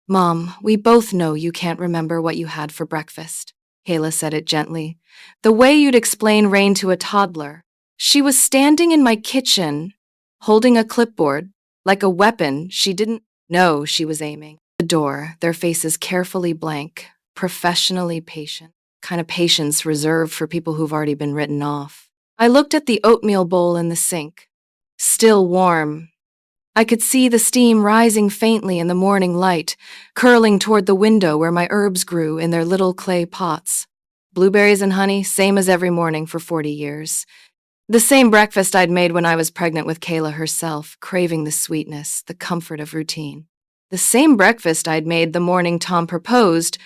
Mom, we both know you can't remember what you had for breakfast. Kayla said it gently, the way you'd explain rain to a toddler. She was standing in my kitchen, holding a clipboard, like a weapon she didn't know she was aiming. The door, their faces carefully blank, professionally patient, kind of patience reserved for people who've already been written off. I looked at the oatmeal bowl in the sink, still warm. I could see the steam rising faintly in the morning light, curling toward the window where my herbs grew in their little clay pots. Blueberries and honey, same as every morning for 40 years. The same breakfast I'd made when I was pregnant with Kayla herself, craving the sweetness, the comfort of routine. The same breakfast I'd made the morning Tom proposed,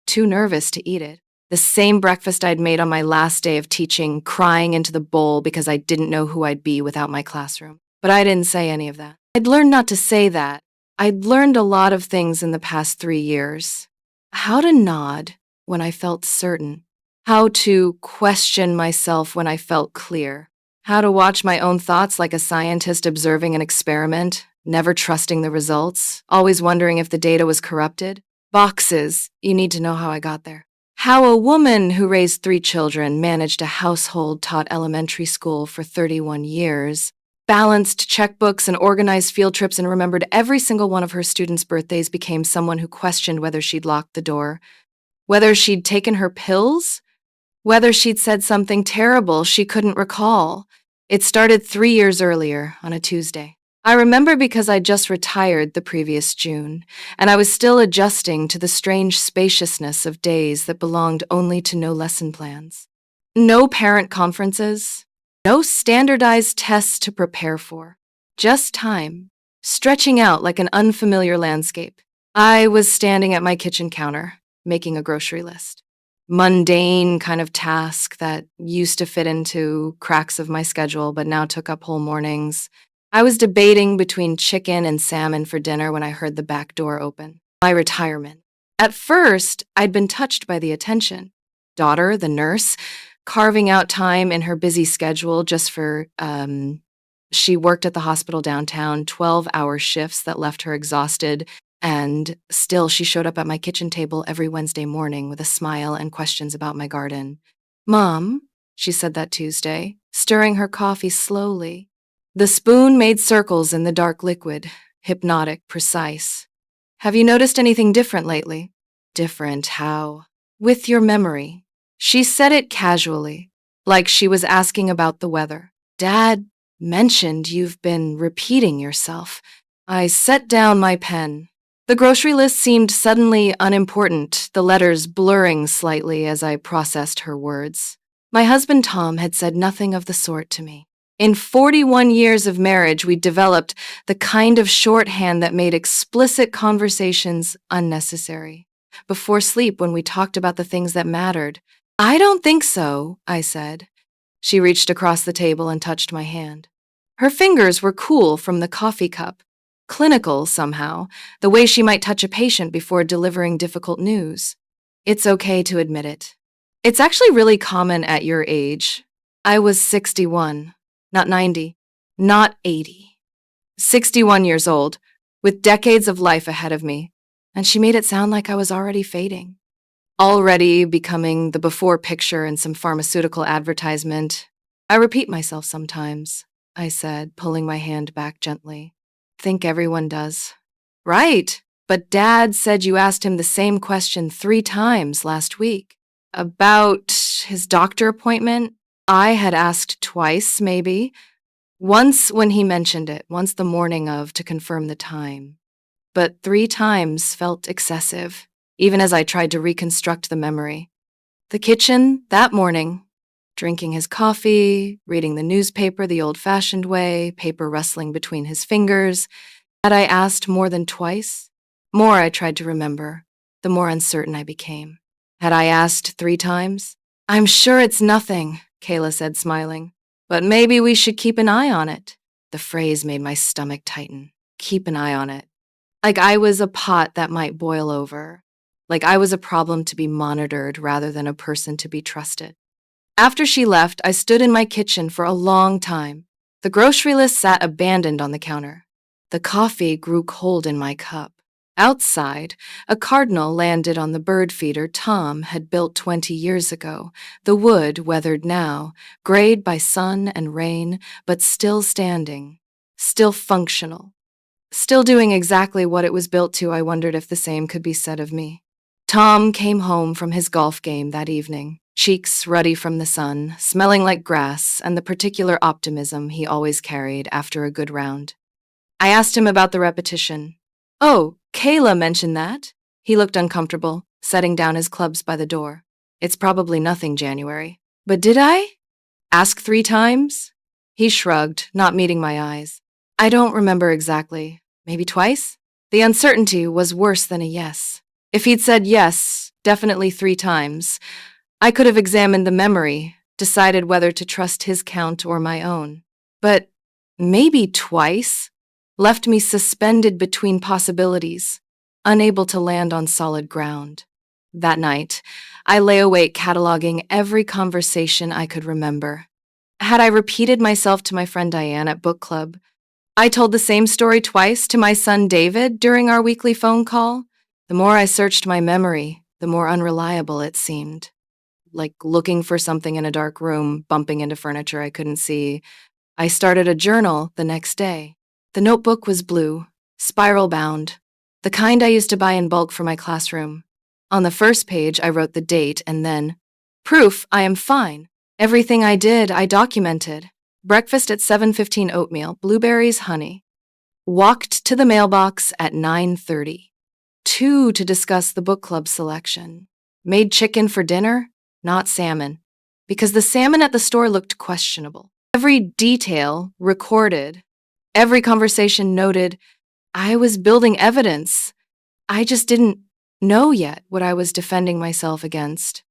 too nervous to eat it. The same breakfast I'd made on my last day of teaching, crying into the bowl because I didn't know who I'd be without my classroom. But I didn't say any of that. I'd learned not to say that. I'd learned a lot of things in the past 3 years. How to nod when I felt certain. How to question myself when I felt clear. How to watch my own thoughts like a scientist observing an experiment, never trusting the results, always wondering if the data was corrupted. Boxes, you need to know how I got there. How a woman who raised 3 children managed a household taught elementary school for 31 years, balanced checkbooks and organized field trips and remembered every single one of her students' birthdays, became someone who questioned whether she'd locked the door, whether she'd taken her pills, whether she'd said something terrible she couldn't recall. It started 3 years earlier, on a Tuesday. I remember because I'd just retired the previous June, and I was still adjusting to the strange spaciousness of days that belonged only to no lesson plans. No parent conferences, no standardized tests to prepare for, just time, stretching out like an unfamiliar landscape. I was standing at my kitchen counter, making a grocery list. Mundane kind of task that used to fit into cracks of my schedule but now took up whole mornings. I was debating between chicken and salmon for dinner when I heard the back door open. My retirement. At first, I'd been touched by the attention. Daughter, the nurse, carving out time in her busy schedule just for, she worked at the hospital downtown, 12-hour shifts that left her exhausted, and still she showed up at my kitchen table every Wednesday morning with a smile and questions about my garden. Mom, she said that Tuesday, stirring her coffee slowly. The spoon made circles in the dark liquid, hypnotic, precise. Have you noticed anything different lately? Different how? With your memory. She said it casually, like she was asking about the weather. Dad mentioned you've been repeating yourself. I set down my pen. The grocery list seemed suddenly unimportant, the letters blurring slightly as I processed her words. My husband Tom had said nothing of the sort to me. In 41 years of marriage, we'd developed the kind of shorthand that made explicit conversations unnecessary. Before sleep, when we talked about the things that mattered. I don't think so, I said. She reached across the table and touched my hand. Her fingers were cool from the coffee cup. Clinical, somehow, the way she might touch a patient before delivering difficult news. It's okay to admit it. It's actually really common at your age. I was 61. Not 90, not 80. 61 years old, with decades of life ahead of me, and she made it sound like I was already fading. Already becoming the before picture in some pharmaceutical advertisement. I repeat myself sometimes, I said, pulling my hand back gently. Think everyone does. Right, but Dad said you asked him the same question 3 times last week. About his doctor appointment? I had asked twice, maybe. Once when he mentioned it, once the morning of to confirm the time. But 3 times felt excessive, even as I tried to reconstruct the memory. The kitchen, that morning, drinking his coffee, reading the newspaper the old-fashioned way, paper rustling between his fingers. Had I asked more than twice? More I tried to remember, the more uncertain I became. Had I asked 3 times? I'm sure it's nothing, Kayla said, smiling. But maybe we should keep an eye on it. The phrase made my stomach tighten. Keep an eye on it. Like I was a pot that might boil over. Like I was a problem to be monitored rather than a person to be trusted. After she left, I stood in my kitchen for a long time. The grocery list sat abandoned on the counter. The coffee grew cold in my cup. Outside, a cardinal landed on the bird feeder Tom had built 20 years ago, the wood weathered now, grayed by sun and rain, but still standing, still functional, still doing exactly what it was built to. I wondered if the same could be said of me. Tom came home from his golf game that evening, cheeks ruddy from the sun, smelling like grass and the particular optimism he always carried after a good round. I asked him about the repetition. "Oh, Kayla mentioned that." He looked uncomfortable, setting down his clubs by the door. "It's probably nothing, January." "But did I ask 3 times?" He shrugged, not meeting my eyes. "I don't remember exactly. Maybe twice?" The uncertainty was worse than a yes. If he'd said yes, definitely 3 times, I could have examined the memory, decided whether to trust his count or my own. But maybe twice left me suspended between possibilities, unable to land on solid ground. That night, I lay awake cataloging every conversation I could remember. Had I repeated myself to my friend Diane at book club? I told the same story twice to my son David during our weekly phone call. The more I searched my memory, the more unreliable it seemed. Like looking for something in a dark room, bumping into furniture I couldn't see. I started a journal the next day. The notebook was blue, spiral bound, the kind I used to buy in bulk for my classroom. On the first page, I wrote the date and then, "Proof I am fine. Everything I did, I documented. Breakfast at 7:15 oatmeal, blueberries, honey. Walked to the mailbox at 9:30. 2 to discuss the book club selection. Made chicken for dinner, not salmon, because the salmon at the store looked questionable. Every detail recorded, every conversation noted. I was building evidence. I just didn't know yet what I was defending myself against.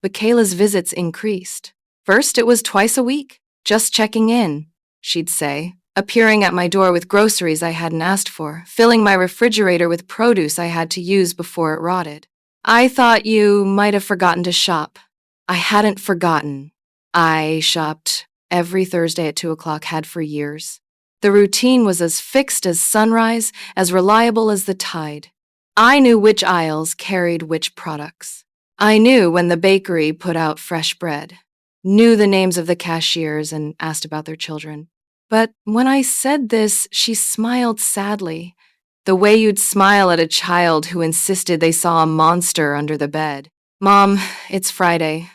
But Kayla's visits increased. First, it was twice a week, just checking in, she'd say, appearing at my door with groceries I hadn't asked for, filling my refrigerator with produce I had to use before it rotted. "I thought you might have forgotten to shop." I hadn't forgotten. I shopped every Thursday at 2 o'clock, had for years. The routine was as fixed as sunrise, as reliable as the tide. I knew which aisles carried which products. I knew when the bakery put out fresh bread, knew the names of the cashiers and asked about their children. But when I said this, she smiled sadly, the way you'd smile at a child who insisted they saw a monster under the bed. "Mom, it's Friday.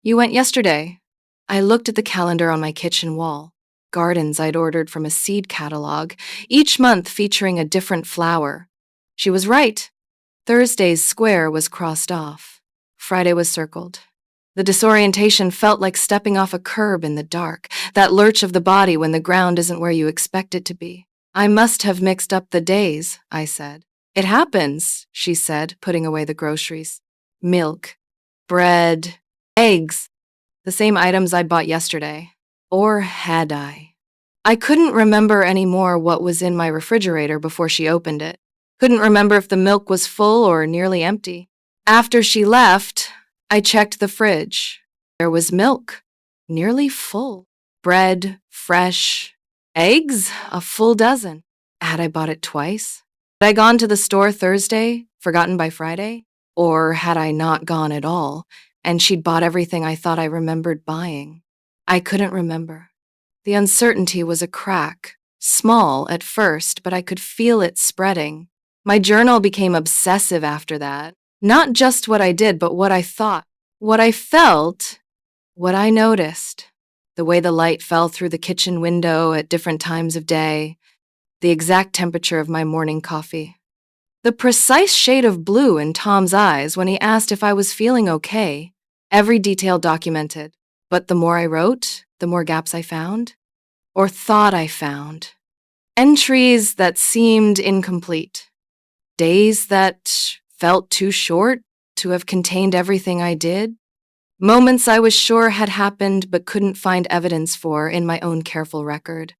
You went yesterday." I looked at the calendar on my kitchen wall. Gardens I'd ordered from a seed catalog, each month featuring a different flower. She was right. Thursday's square was crossed off. Friday was circled. The disorientation felt like stepping off a curb in the dark, that lurch of the body when the ground isn't where you expect it to be. "I must have mixed up the days," I said. "It happens," she said, putting away the groceries. Milk, bread, eggs, the same items I'd bought yesterday. Or had I? I couldn't remember anymore what was in my refrigerator before she opened it. Couldn't remember if the milk was full or nearly empty. After she left, I checked the fridge. There was milk, nearly full. Bread, fresh. Eggs, a full dozen. Had I bought it twice? Had I gone to the store Thursday, forgotten by Friday? Or had I not gone at all, and she'd bought everything I thought I remembered buying? I couldn't remember. The uncertainty was a crack, small at first, but I could feel it spreading. My journal became obsessive after that. Not just what I did, but what I thought, what I felt, what I noticed. The way the light fell through the kitchen window at different times of day, the exact temperature of my morning coffee. The precise shade of blue in Tom's eyes when he asked if I was feeling okay. Every detail documented. But the more I wrote, the more gaps I found, or thought I found. Entries that seemed incomplete. Days that felt too short to have contained everything I did. Moments I was sure had happened but couldn't find evidence for in my own careful record.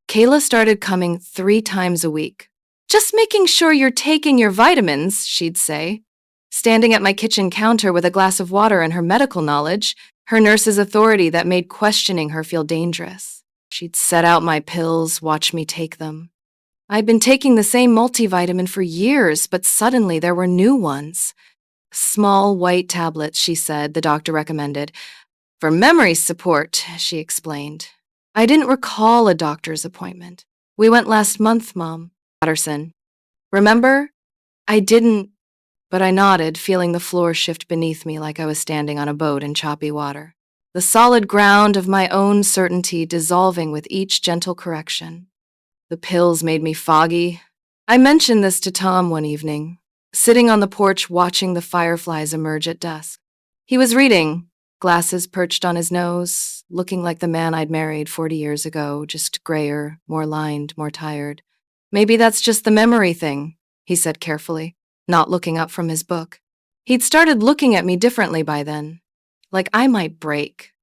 Kayla started coming 3 times a week. "Just making sure you're taking your vitamins," she'd say. Standing at my kitchen counter with a glass of water and her medical knowledge, her nurse's authority that made questioning her feel dangerous. She'd set out my pills, watch me take them. I'd been taking the same multivitamin for years, but suddenly there were new ones. Small white tablets, she said, the doctor recommended. For memory support, she explained. I didn't recall a doctor's appointment. We went last month, Mom. Patterson. Remember? I didn't, but I nodded, feeling the floor shift beneath me like I was standing on a boat in choppy water. The solid ground of my own certainty dissolving with each gentle correction. The pills made me foggy. I mentioned this to Tom one evening, sitting on the porch watching the fireflies emerge at dusk. He was reading, glasses perched on his nose, looking like the man I'd married 40 years ago, just grayer, more lined, more tired. Maybe that's just the memory thing, he said carefully, not looking up from his book. He'd started looking at me differently by then, like I might break,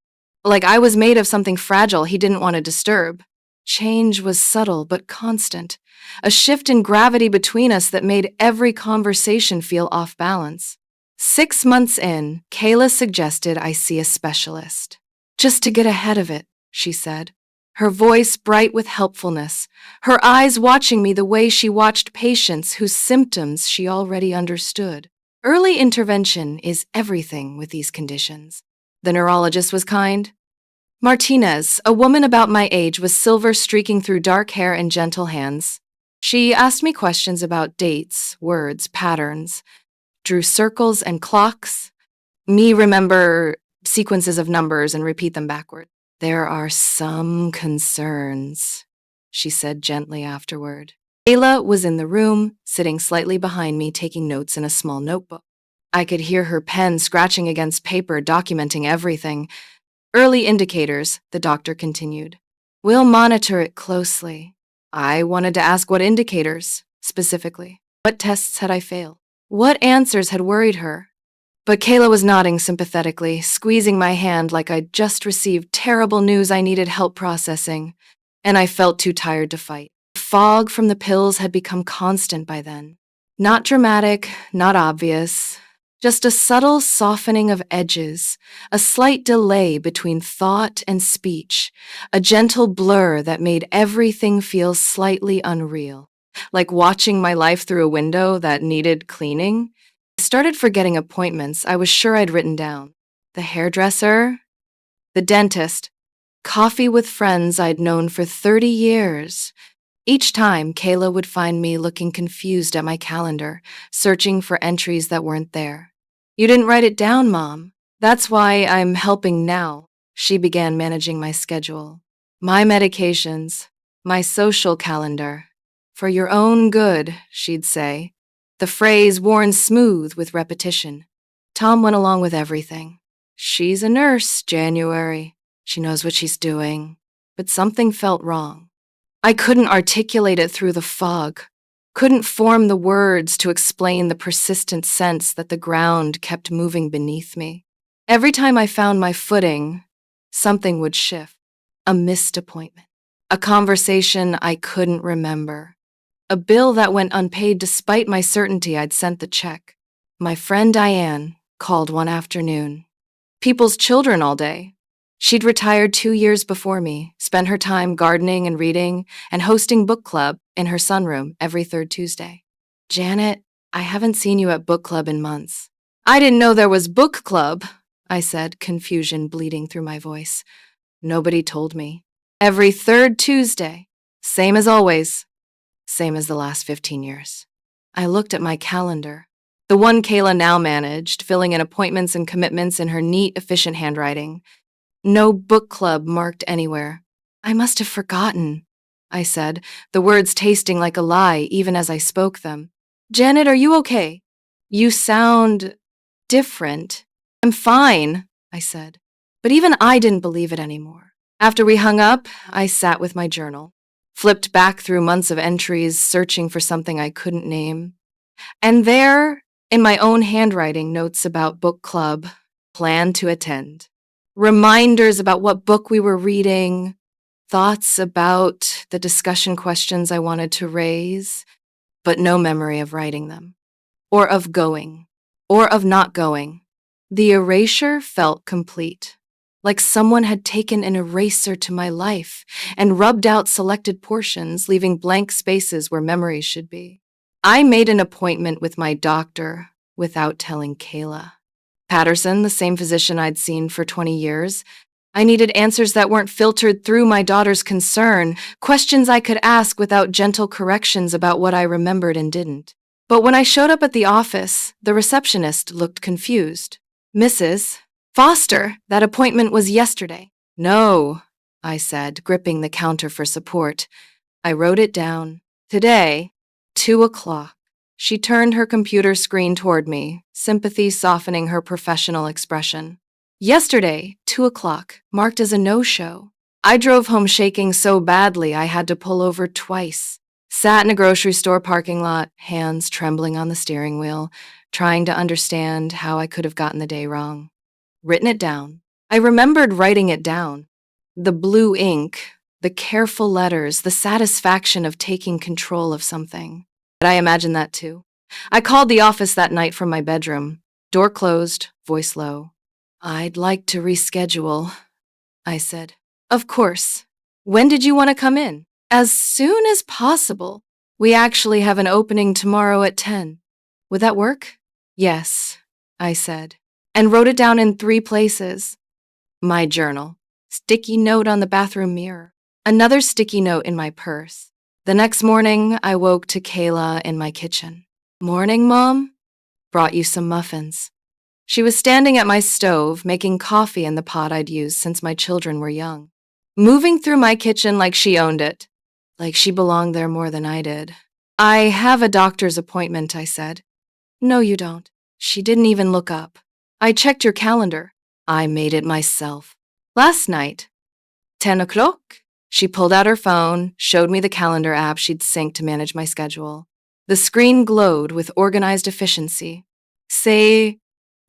like I was made of something fragile he didn't want to disturb. Change was subtle but constant, a shift in gravity between us that made every conversation feel off balance. 6 months in, Kayla suggested I see a specialist. Just to get ahead of it, she said, her voice bright with helpfulness, her eyes watching me the way she watched patients whose symptoms she already understood. Early intervention is everything with these conditions. The neurologist was kind. Martinez, a woman about my age with silver streaking through dark hair and gentle hands. She asked me questions about dates, words, patterns, drew circles and clocks. Me remember sequences of numbers and repeat them backward. There are some concerns, she said gently afterward. Ayla was in the room, sitting slightly behind me, taking notes in a small notebook. I could hear her pen scratching against paper, documenting everything. Early indicators, the doctor continued. We'll monitor it closely. I wanted to ask what indicators, specifically. What tests had I failed? What answers had worried her? But Kayla was nodding sympathetically, squeezing my hand like I'd just received terrible news I needed help processing, and I felt too tired to fight. The fog from the pills had become constant by then. Not dramatic, not obvious, just a subtle softening of edges, a slight delay between thought and speech, a gentle blur that made everything feel slightly unreal, like watching my life through a window that needed cleaning. I started forgetting appointments I was sure I'd written down. The hairdresser, the dentist, coffee with friends I'd known for 30 years. Each time, Kayla would find me looking confused at my calendar, searching for entries that weren't there. You didn't write it down, Mom. That's why I'm helping now. She began managing my schedule, my medications, my social calendar. For your own good, she'd say, the phrase worn smooth with repetition. Tom went along with everything. She's a nurse, January. She knows what she's doing. But something felt wrong. I couldn't articulate it through the fog, couldn't form the words to explain the persistent sense that the ground kept moving beneath me. Every time I found my footing, something would shift. A missed appointment, a conversation I couldn't remember, a bill that went unpaid despite my certainty I'd sent the check. My friend Diane called one afternoon. People's children all day. She'd retired 2 years before me, spent her time gardening and reading and hosting book club in her sunroom every third Tuesday. Janet, I haven't seen you at book club in months. I didn't know there was book club, I said, confusion bleeding through my voice. Nobody told me. Every third Tuesday. Same as always. Same as the last 15 years. I looked at my calendar, the one Kayla now managed, filling in appointments and commitments in her neat, efficient handwriting. No book club marked anywhere. I must have forgotten, I said, the words tasting like a lie even as I spoke them. Janet, are you okay? You sound different. I'm fine, I said. But even I didn't believe it anymore. After we hung up, I sat with my journal, flipped back through months of entries, searching for something I couldn't name. And there, in my own handwriting, notes about book club, plan to attend. Reminders about what book we were reading, thoughts about the discussion questions I wanted to raise, but no memory of writing them, or of going, or of not going. The erasure felt complete. like someone had taken an eraser to my life and rubbed out selected portions, leaving blank spaces where memories should be. I made an appointment with my doctor without telling Kayla. Patterson, the same physician I'd seen for 20 years. I needed answers that weren't filtered through my daughter's concern, questions I could ask without gentle corrections about what I remembered and didn't. But when I showed up at the office, the receptionist looked confused. Mrs. Foster, that appointment was yesterday. No, I said, gripping the counter for support. I wrote it down. Today, 2 o'clock. She turned her computer screen toward me, sympathy softening her professional expression. Yesterday, 2 o'clock, marked as a no-show. I drove home shaking so badly I had to pull over twice. Sat in a grocery store parking lot, hands trembling on the steering wheel, trying to understand how I could have gotten the day wrong. Written it down. I remembered writing it down. The blue ink, the careful letters, the satisfaction of taking control of something. But I imagined that too. I called the office that night from my bedroom. Door closed, voice low. I'd like to reschedule, I said. Of course. When did you want to come in? As soon as possible. We actually have an opening tomorrow at 10. Would that work? Yes, I said, and wrote it down in 3 places. My journal, sticky note on the bathroom mirror, another sticky note in my purse. The next morning, I woke to Kayla in my kitchen. Morning, Mom? Brought you some muffins. She was standing at my stove, making coffee in the pot I'd used since my children were young. Moving through my kitchen like she owned it. Like she belonged there more than I did. I have a doctor's appointment, I said. No, you don't. She didn't even look up. I checked your calendar. I made it myself. Last night, 10 o'clock. She pulled out her phone, showed me the calendar app she'd synced to manage my schedule. The screen glowed with organized efficiency. Say,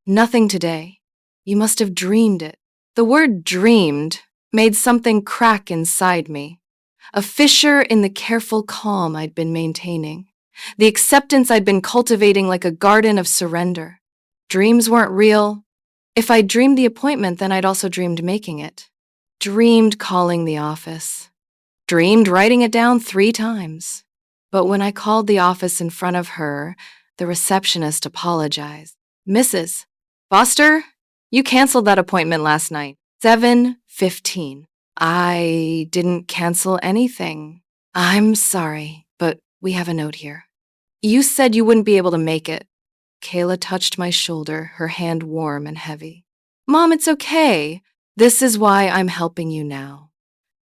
nothing today. You must have dreamed it. The word dreamed made something crack inside me. A fissure in the careful calm I'd been maintaining. The acceptance I'd been cultivating like a garden of surrender. Dreams weren't real. If I dreamed the appointment, then I'd also dreamed making it. Dreamed calling the office. Dreamed writing it down 3 times. But when I called the office in front of her, the receptionist apologized. Mrs. Foster, you canceled that appointment last night. 7:15. I didn't cancel anything. I'm sorry, but we have a note here. You said you wouldn't be able to make it. Kayla touched my shoulder, her hand warm and heavy. Mom, it's okay. This is why I'm helping you now.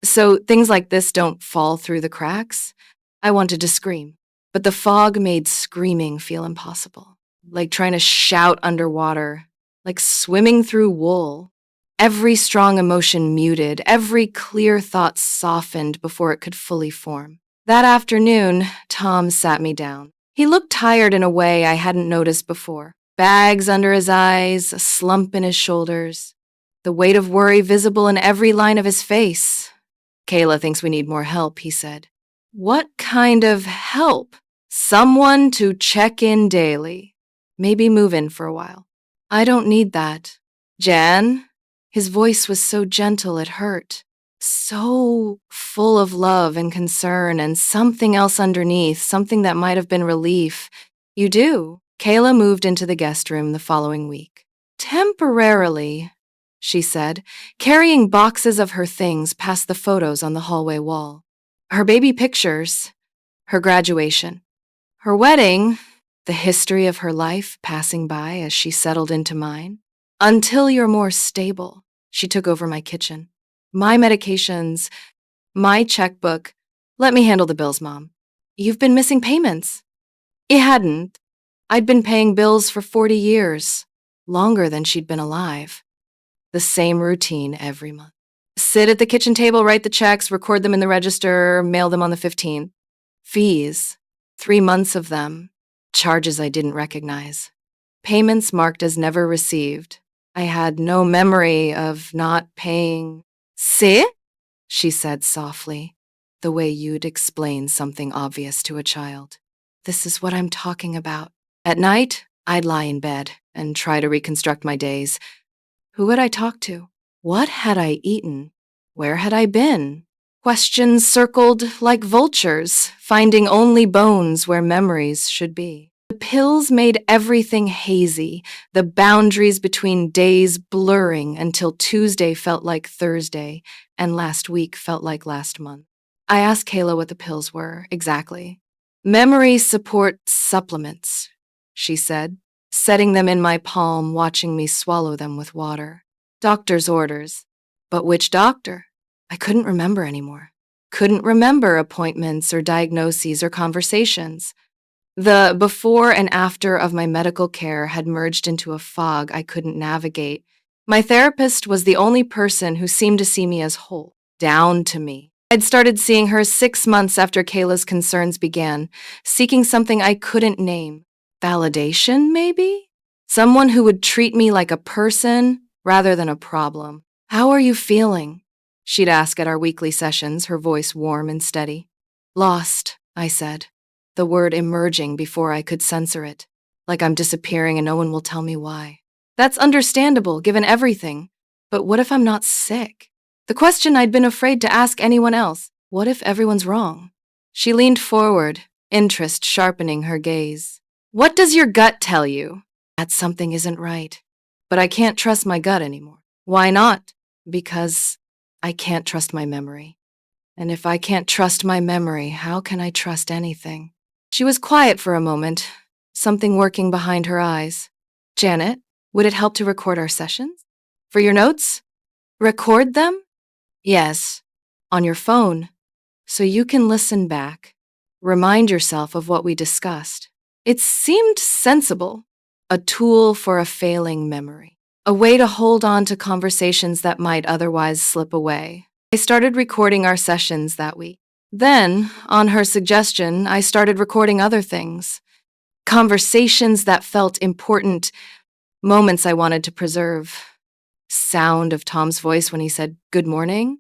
So things like this don't fall through the cracks. I wanted to scream, but the fog made screaming feel impossible. Like trying to shout underwater, like swimming through wool. Every strong emotion muted, every clear thought softened before it could fully form. That afternoon, Tom sat me down. He looked tired in a way I hadn't noticed before. Bags under his eyes, a slump in his shoulders, the weight of worry visible in every line of his face. Kayla thinks we need more help, he said. What kind of help? Someone to check in daily. Maybe move in for a while. I don't need that. Jan? His voice was so gentle it hurt. So full of love and concern and something else underneath, something that might have been relief. You do. Kayla moved into the guest room the following week. Temporarily, she said, carrying boxes of her things past the photos on the hallway wall. Her baby pictures, her graduation, her wedding, the history of her life passing by as she settled into mine. Until you're more stable, she took over my kitchen. My medications, my checkbook. Let me handle the bills, Mom. You've been missing payments. It hadn't. I'd been paying bills for 40 years, longer than she'd been alive. The same routine every month. Sit at the kitchen table, write the checks, record them in the register, mail them on the 15th. Fees, 3 months of them. Charges I didn't recognize. Payments marked as never received. I had no memory of not paying. See? She said softly, the way you'd explain something obvious to a child. This is what I'm talking about. At night, I'd lie in bed and try to reconstruct my days. Who would I talk to? What had I eaten? Where had I been? Questions circled like vultures, finding only bones where memories should be. The pills made everything hazy, the boundaries between days blurring until Tuesday felt like Thursday and last week felt like last month. I asked Kayla what the pills were exactly. Memory support supplements, she said, setting them in my palm, watching me swallow them with water. Doctor's orders. But which doctor? I couldn't remember anymore. Couldn't remember appointments or diagnoses or conversations. The before and after of my medical care had merged into a fog I couldn't navigate. My therapist was the only person who seemed to see me as whole, down to me. I'd started seeing her 6 months after Kayla's concerns began, seeking something I couldn't name. Validation, maybe? Someone who would treat me like a person rather than a problem. How are you feeling? She'd ask at our weekly sessions, her voice warm and steady. Lost, I said, the word emerging before I could censor it, like I'm disappearing and no one will tell me why. That's understandable, given everything. But what if I'm not sick? The question I'd been afraid to ask anyone else. What if everyone's wrong? She leaned forward, interest sharpening her gaze. What does your gut tell you? That something isn't right. But I can't trust my gut anymore. Why not? Because I can't trust my memory. And if I can't trust my memory, how can I trust anything? She was quiet for a moment, something working behind her eyes. Janet, would it help to record our sessions? For your notes? Record them? Yes. On your phone. So you can listen back. Remind yourself of what we discussed. It seemed sensible. A tool for a failing memory. A way to hold on to conversations that might otherwise slip away. I started recording our sessions that week. Then, on her suggestion, I started recording other things. Conversations that felt important, moments I wanted to preserve. Sound of Tom's voice when he said, "Good morning."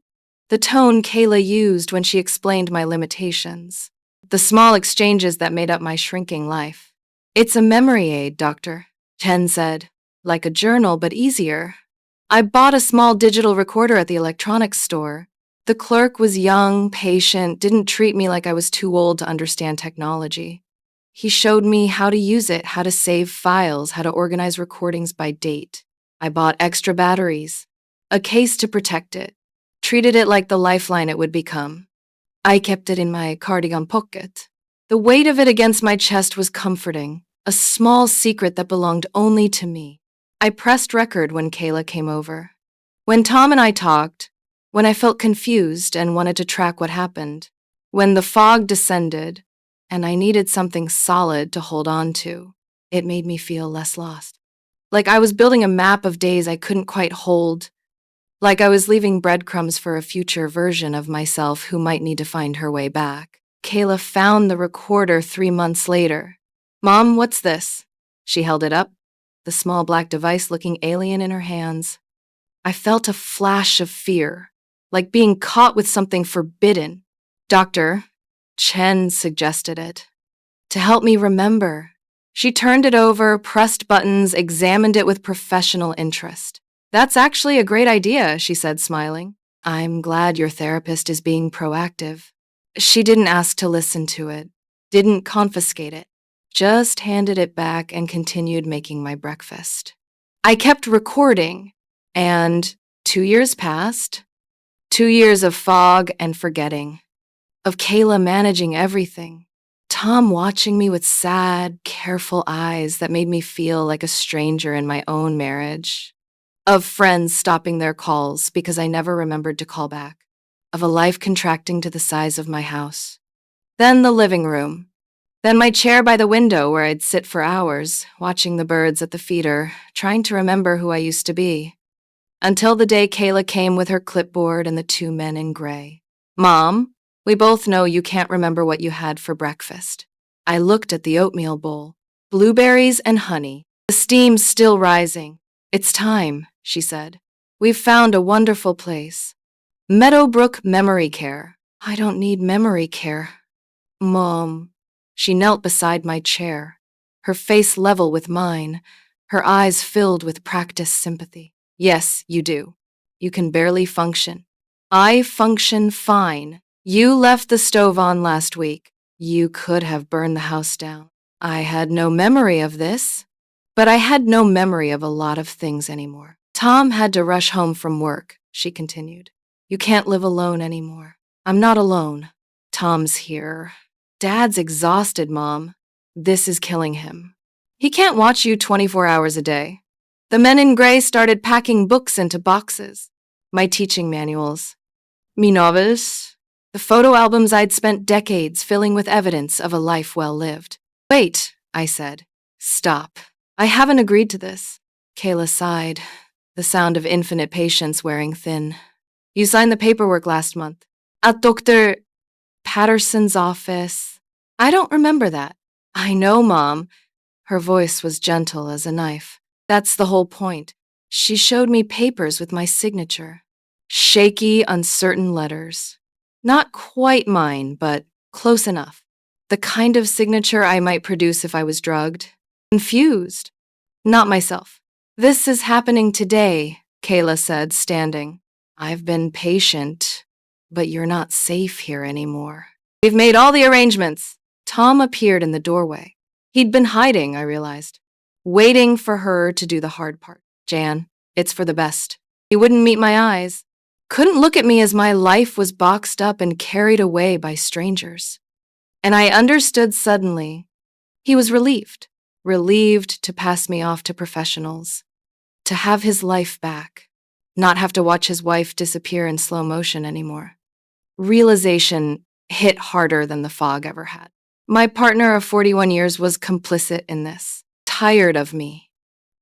The tone Kayla used when she explained my limitations. The small exchanges that made up my shrinking life. It's a memory aid, Doctor, Chen said. Like a journal, but easier. I bought a small digital recorder at the electronics store. The clerk was young, patient, didn't treat me like I was too old to understand technology. He showed me how to use it, how to save files, how to organize recordings by date. I bought extra batteries, a case to protect it, treated it like the lifeline it would become. I kept it in my cardigan pocket. The weight of it against my chest was comforting, a small secret that belonged only to me. I pressed record when Kayla came over. When Tom and I talked, when I felt confused and wanted to track what happened, when the fog descended and I needed something solid to hold on to, it made me feel less lost. Like I was building a map of days I couldn't quite hold, like I was leaving breadcrumbs for a future version of myself who might need to find her way back. Kayla found the recorder 3 months later. Mom, what's this? She held it up, the small black device looking alien in her hands. I felt a flash of fear, like being caught with something forbidden. Doctor, Chen suggested it. To help me remember. She turned it over, pressed buttons, examined it with professional interest. That's actually a great idea, she said, smiling. I'm glad your therapist is being proactive. She didn't ask to listen to it, didn't confiscate it, just handed it back and continued making my breakfast. I kept recording, and 2 years passed. 2 years of fog and forgetting, of Kayla managing everything, Tom watching me with sad, careful eyes that made me feel like a stranger in my own marriage, of friends stopping their calls because I never remembered to call back, of a life contracting to the size of my house. Then the living room. Then my chair by the window where I'd sit for hours, watching the birds at the feeder, trying to remember who I used to be. Until the day Kayla came with her clipboard and the 2 men in gray. Mom, we both know you can't remember what you had for breakfast. I looked at the oatmeal bowl. Blueberries and honey. The steam still rising. It's time, she said. We've found a wonderful place. Meadowbrook Memory Care. I don't need memory care. Mom. She knelt beside my chair, her face level with mine, her eyes filled with practiced sympathy. Yes, you do. You can barely function. I function fine. You left the stove on last week. You could have burned the house down. I had no memory of this, but I had no memory of a lot of things anymore. Tom had to rush home from work, she continued. You can't live alone anymore. I'm not alone. Tom's here. Dad's exhausted, Mom. This is killing him. He can't watch you 24 hours a day. The men in gray started packing books into boxes. My teaching manuals. Me novels. The photo albums I'd spent decades filling with evidence of a life well lived. Wait, I said. Stop. I haven't agreed to this. Kayla sighed, the sound of infinite patience wearing thin. You signed the paperwork last month. At Dr. Patterson's office. I don't remember that. I know, Mom. Her voice was gentle as a knife. That's the whole point. She showed me papers with my signature. Shaky, uncertain letters. Not quite mine, but close enough. The kind of signature I might produce if I was drugged. Confused. Not myself. This is happening today, Kayla said, standing. I've been patient, but you're not safe here anymore. We've made all the arrangements. Tom appeared in the doorway. He'd been hiding, I realized, waiting for her to do the hard part. Jan, it's for the best. He wouldn't meet my eyes. Couldn't look at me as my life was boxed up and carried away by strangers. And I understood suddenly. He was relieved to pass me off to professionals, to have his life back, not have to watch his wife disappear in slow motion anymore. Realization hit harder than the fog ever had. My partner of 41 years was complicit in this, tired of me,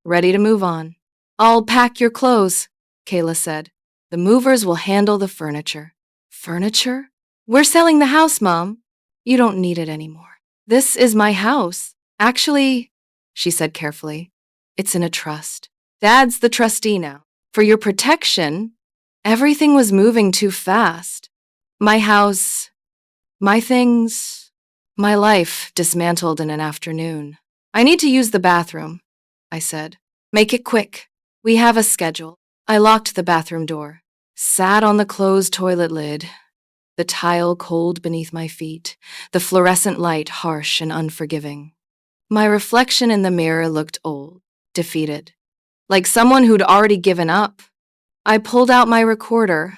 ready to move on. I'll pack your clothes, Kayla said. The movers will handle the furniture. Furniture? We're selling the house, Mom. You don't need it anymore. This is my house. Actually, she said carefully, it's in a trust. Dad's the trustee now. For your protection, everything was moving too fast. My house, my things, my life dismantled in an afternoon. I need to use the bathroom, I said. Make it quick. We have a schedule. I locked the bathroom door, sat on the closed toilet lid, the tile cold beneath my feet, the fluorescent light harsh and unforgiving. My reflection in the mirror looked old, defeated, like someone who'd already given up. I pulled out my recorder,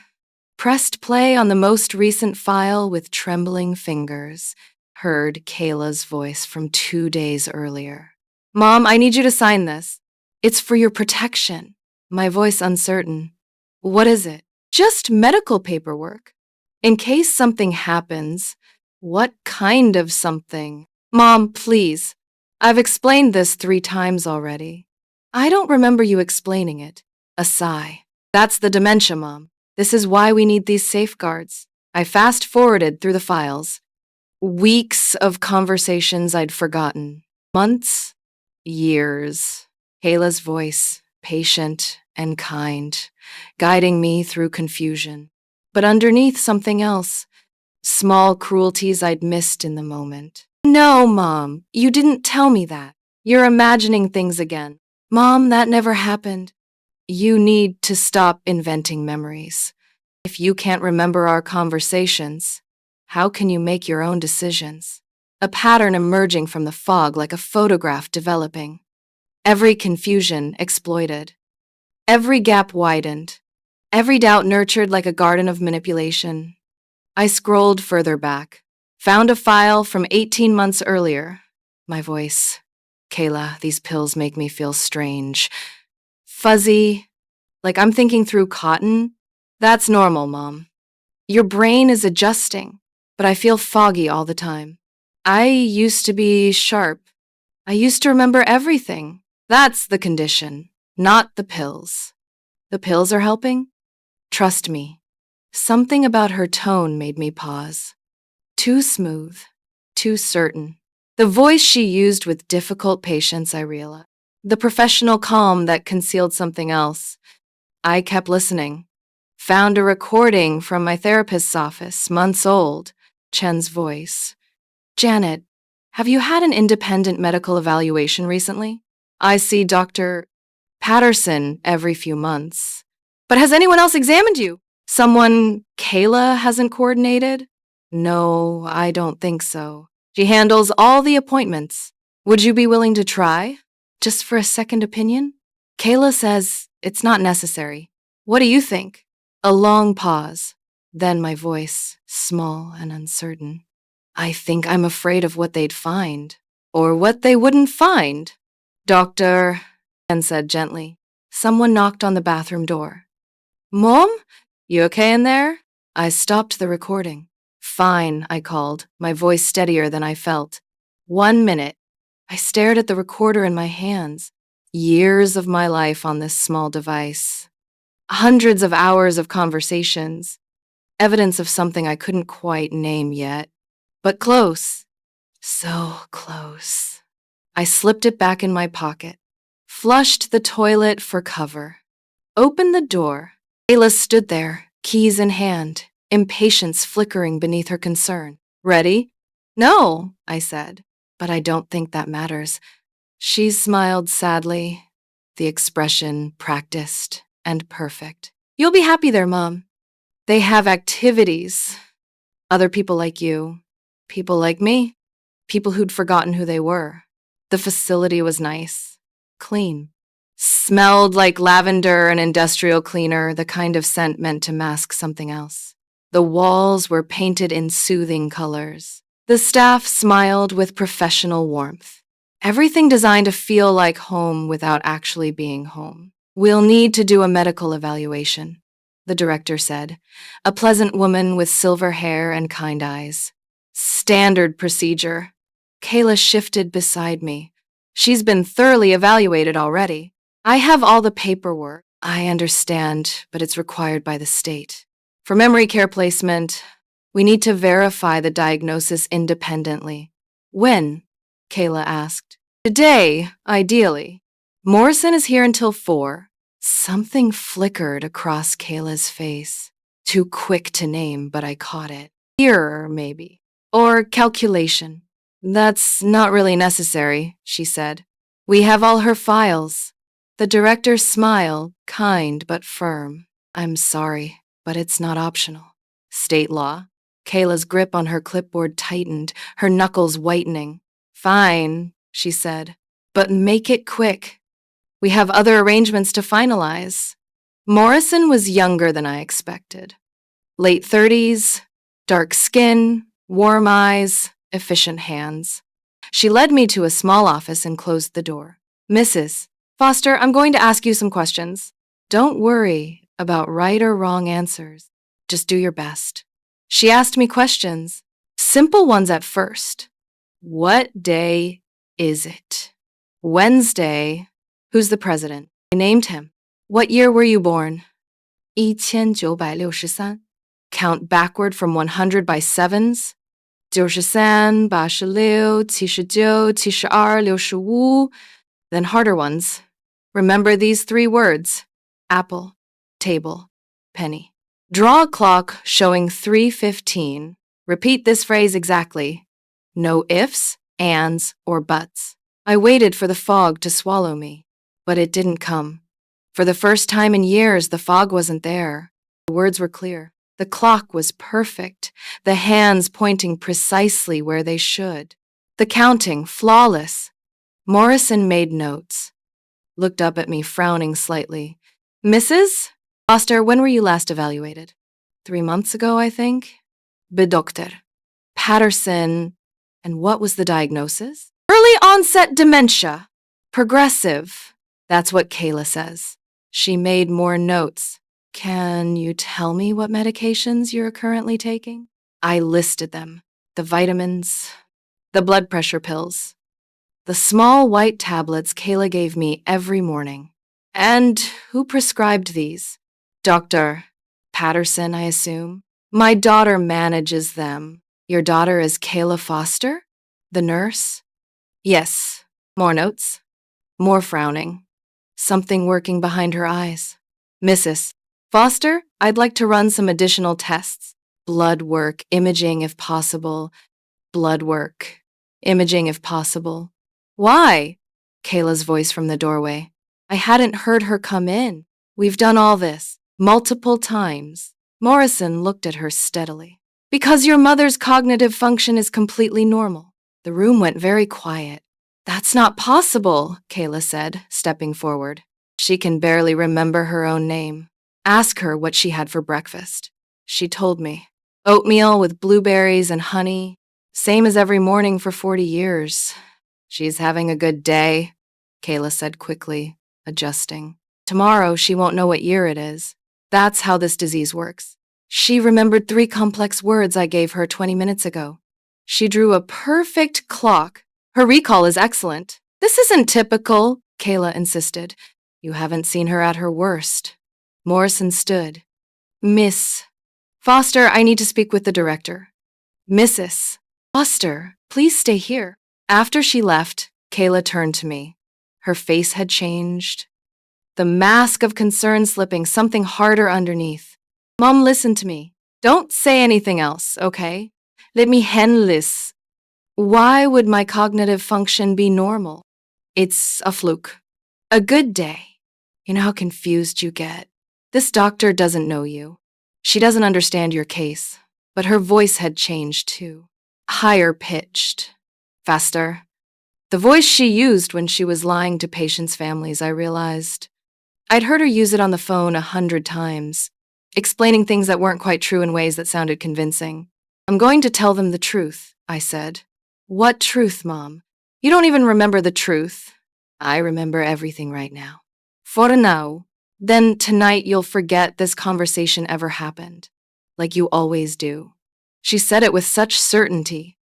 pressed play on the most recent file with trembling fingers, heard Kayla's voice from 2 days earlier. Mom, I need you to sign this. It's for your protection. My voice uncertain. What is it? Just medical paperwork. In case something happens. What kind of something? Mom, please. I've explained this 3 times already. I don't remember you explaining it. A sigh. That's the dementia, Mom. This is why we need these safeguards. I fast-forwarded through the files. Weeks of conversations I'd forgotten. Months, years. Kayla's voice, patient and kind, guiding me through confusion. But underneath something else, small cruelties I'd missed in the moment. No, Mom, you didn't tell me that. You're imagining things again. Mom, that never happened. You need to stop inventing memories. If you can't remember our conversations, how can you make your own decisions? A pattern emerging from the fog like a photograph developing. Every confusion exploited. Every gap widened. Every doubt nurtured like a garden of manipulation. I scrolled further back, found a file from 18 months earlier. My voice. Kayla, these pills make me feel strange. Fuzzy, like I'm thinking through cotton. That's normal, Mom. Your brain is adjusting, but I feel foggy all the time. I used to be sharp. I used to remember everything. That's the condition, not the pills. The pills are helping? Trust me. Something about her tone made me pause. Too smooth, too certain. The voice she used with difficult patience, I realized. The professional calm that concealed something else. I kept listening. Found a recording from my therapist's office, months old. Chen's voice. Janet, have you had an independent medical evaluation recently? I see Dr. Patterson every few months. But has anyone else examined you? Someone Kayla hasn't coordinated? No, I don't think so. She handles all the appointments. Would you be willing to try? Just for a second opinion? Kayla says it's not necessary. What do you think? A long pause. Then my voice, small and uncertain. I think I'm afraid of what they'd find. Or what they wouldn't find. Doctor, Ken said gently. Someone knocked on the bathroom door. Mom? You okay in there? I stopped the recording. Fine, I called, my voice steadier than I felt. 1 minute. I stared at the recorder in my hands. Years of my life on this small device. Hundreds of hours of conversations. Evidence of something I couldn't quite name yet. But close. So close. I slipped it back in my pocket. Flushed the toilet for cover. Opened the door. Ayla stood there, keys in hand, impatience flickering beneath her concern. Ready? No, I said, but I don't think that matters. She smiled sadly, the expression practiced and perfect. You'll be happy there, Mom. They have activities. Other people like you, people like me, people who'd forgotten who they were. The facility was nice, clean. Smelled like lavender and industrial cleaner, the kind of scent meant to mask something else. The walls were painted in soothing colors. The staff smiled with professional warmth. Everything designed to feel like home without actually being home. We'll need to do a medical evaluation, the director said, a pleasant woman with silver hair and kind eyes. Standard procedure. Kayla shifted beside me. She's been thoroughly evaluated already. I have all the paperwork. I understand, but it's required by the state. For memory care placement, we need to verify the diagnosis independently. When? Kayla asked. Today, ideally. Morrison is here until 4. Something flickered across Kayla's face. Too quick to name, but I caught it. Error, maybe. Or calculation. That's not really necessary, she said. We have all her files. The director smiled, kind but firm. I'm sorry, but it's not optional. State law. Kayla's grip on her clipboard tightened, her knuckles whitening. Fine, she said, but make it quick. We have other arrangements to finalize. Morrison was younger than I expected. Late 30s, dark skin, warm eyes, efficient hands. She led me to a small office and closed the door. Mrs. Foster, I'm going to ask you some questions. Don't worry about right or wrong answers. Just do your best. She asked me questions, simple ones at first. What day is it? Wednesday. Who's the president? I named him. What year were you born? 1963. Count backward from 100 by sevens. 93, 86, 79, 72, 65. Then harder ones. Remember these 3 words. Apple, table, penny. Draw a clock showing 3:15. Repeat this phrase exactly. No ifs, ands, or buts. I waited for the fog to swallow me, but it didn't come. For the first time in years, the fog wasn't there. The words were clear. The clock was perfect, the hands pointing precisely where they should. The counting, flawless. Morrison made notes. Looked up at me, frowning slightly. Mrs. Foster, when were you last evaluated? 3 months ago, I think. Bedokter. Patterson. And what was the diagnosis? Early onset dementia. Progressive. That's what Kayla says. She made more notes. Can you tell me what medications you're currently taking? I listed them. The vitamins, the blood pressure pills, the small white tablets Kayla gave me every morning. And who prescribed these? Dr. Patterson, I assume. My daughter manages them. Your daughter is Kayla Foster? The nurse? Yes. More notes? More frowning. Something working behind her eyes. Mrs. Foster, I'd like to run some additional tests. Blood work, imaging if possible. Blood work, imaging if possible. Why? Kayla's voice from the doorway. I hadn't heard her come in. We've done all this. multiple times. Morrison looked at her steadily. Because your mother's cognitive function is completely normal. The room went very quiet. That's not possible, Kayla said, stepping forward. She can barely remember her own name. Ask her what she had for breakfast. She told me. Oatmeal with blueberries and honey. Same as every morning for 40 years. She's having a good day, Kayla said quickly, adjusting. Tomorrow she won't know what year it is. That's how this disease works. She remembered 3 complex words I gave her 20 minutes ago. She drew a perfect clock. Her recall is excellent. This isn't typical, Kayla insisted. You haven't seen her at her worst. Morrison stood. Miss Foster, I need to speak with the director. Mrs. Foster, please stay here. After she left, Kayla turned to me. Her face had changed. The mask of concern slipping, something harder underneath. Mom, listen to me. Don't say anything else, okay? Let me handle this. Why would my cognitive function be normal? It's a fluke. A good day. You know how confused you get. This doctor doesn't know you. She doesn't understand your case. But her voice had changed too. Higher pitched. Faster. The voice she used when she was lying to patients' families, I realized. I'd heard her use it on the phone 100 times, explaining things that weren't quite true in ways that sounded convincing. I'm going to tell them the truth, I said. What truth, Mom? You don't even remember the truth. I remember everything right now. For now. Then tonight you'll forget this conversation ever happened, like you always do. She said it with such certainty,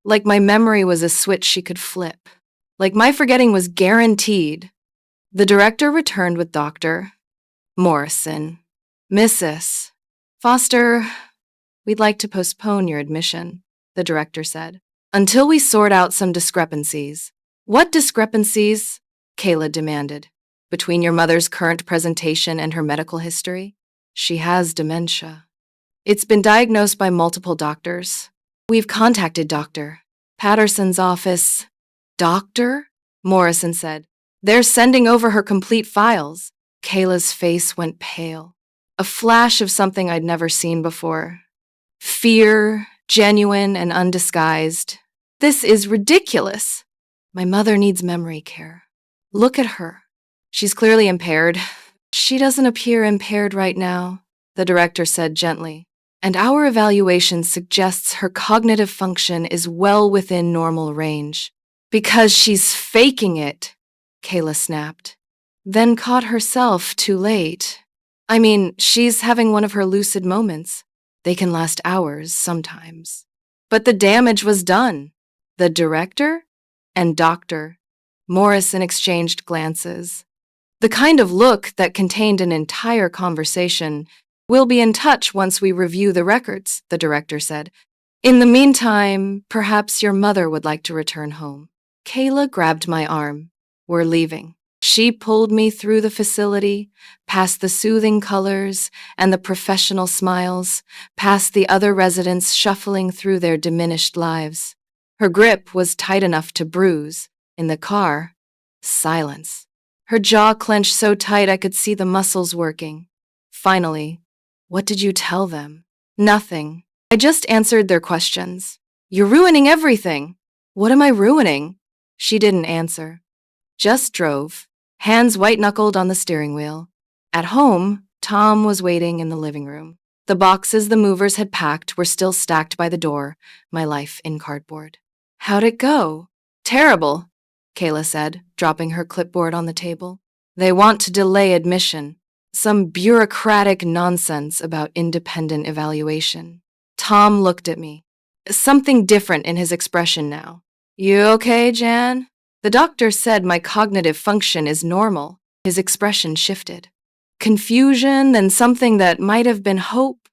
like my memory was a switch she could flip, like my forgetting was guaranteed. The director returned with Dr. Morrison. Mrs. Foster, we'd like to postpone your admission, the director said, until we sort out some discrepancies. What discrepancies? Kayla demanded. Between your mother's current presentation and her medical history? She has dementia. It's been diagnosed by multiple doctors. We've contacted Dr. Patterson's office. Doctor? Morrison said. They're sending over her complete files. Kayla's face went pale. A flash of something I'd never seen before. Fear, genuine and undisguised. This is ridiculous. My mother needs memory care. Look at her. She's clearly impaired. She doesn't appear impaired right now, the director said gently. And our evaluation suggests her cognitive function is well within normal range. Because she's faking it, Kayla snapped. Then caught herself too late. I mean, she's having one of her lucid moments. They can last hours sometimes. But the damage was done. The director and Dr. Morrison exchanged glances. The kind of look that contained an entire conversation. We'll be in touch once we review the records, the director said. In the meantime, perhaps your mother would like to return home. Kayla grabbed my arm. We're leaving. She pulled me through the facility, past the soothing colors and the professional smiles, past the other residents shuffling through their diminished lives. Her grip was tight enough to bruise. In the car, silence. Her jaw clenched so tight I could see the muscles working. Finally, what did you tell them? Nothing. I just answered their questions. You're ruining everything. What am I ruining? She didn't answer. Just drove, hands white-knuckled on the steering wheel. At home, Tom was waiting in the living room. The boxes the movers had packed were still stacked by the door, my life in cardboard. How'd it go? Terrible, Kayla said, dropping her clipboard on the table. They want to delay admission. Some bureaucratic nonsense about independent evaluation. Tom looked at me. Something different in his expression now. You okay, Jan? The doctor said my cognitive function is normal. His expression shifted. Confusion, then something that might have been hope,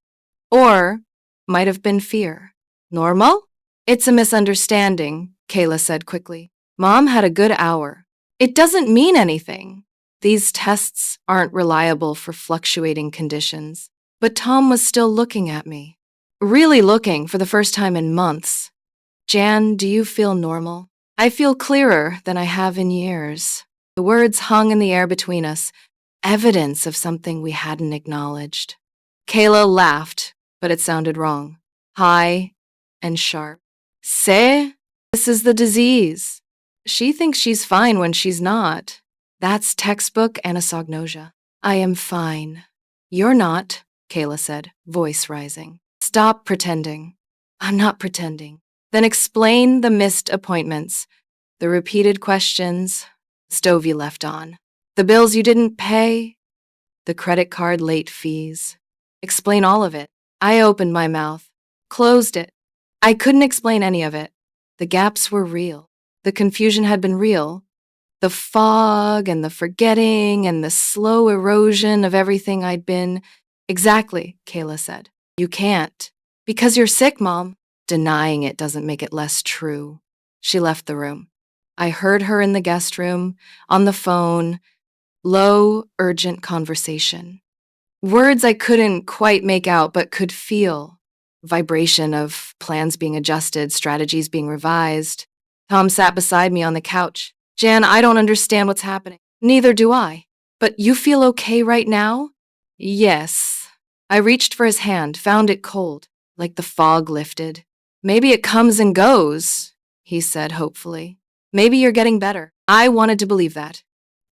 or might have been fear. Normal? It's a misunderstanding, Kayla said quickly. Mom had a good hour. It doesn't mean anything. These tests aren't reliable for fluctuating conditions. But Tom was still looking at me. Really looking for the first time in months. Jan, do you feel normal? I feel clearer than I have in years. The words hung in the air between us. evidence of something we hadn't acknowledged. Kayla laughed, but it sounded wrong. High and sharp. Say, this is the disease. She thinks she's fine when she's not. That's textbook anosognosia. I am fine. You're not, Kayla said, voice rising. Stop pretending. I'm not pretending. Then explain the missed appointments, the repeated questions, stove you left on, the bills you didn't pay, the credit card late fees. Explain all of it. I opened my mouth, closed it. I couldn't explain any of it. The gaps were real. The confusion had been real. The fog and the forgetting and the slow erosion of everything I'd been. Exactly, Kayla said. You can't. Because you're sick, Mom. Denying it doesn't make it less true. She left the room. I heard her in the guest room, on the phone, low, urgent conversation. Words I couldn't quite make out but could feel. Vibration of plans being adjusted, strategies being revised. Tom sat beside me on the couch. Jan, I don't understand what's happening. Neither do I. But you feel okay right now? Yes. I reached for his hand, found it cold, like the fog lifted. Maybe it comes and goes, he said hopefully. Maybe you're getting better. I wanted to believe that.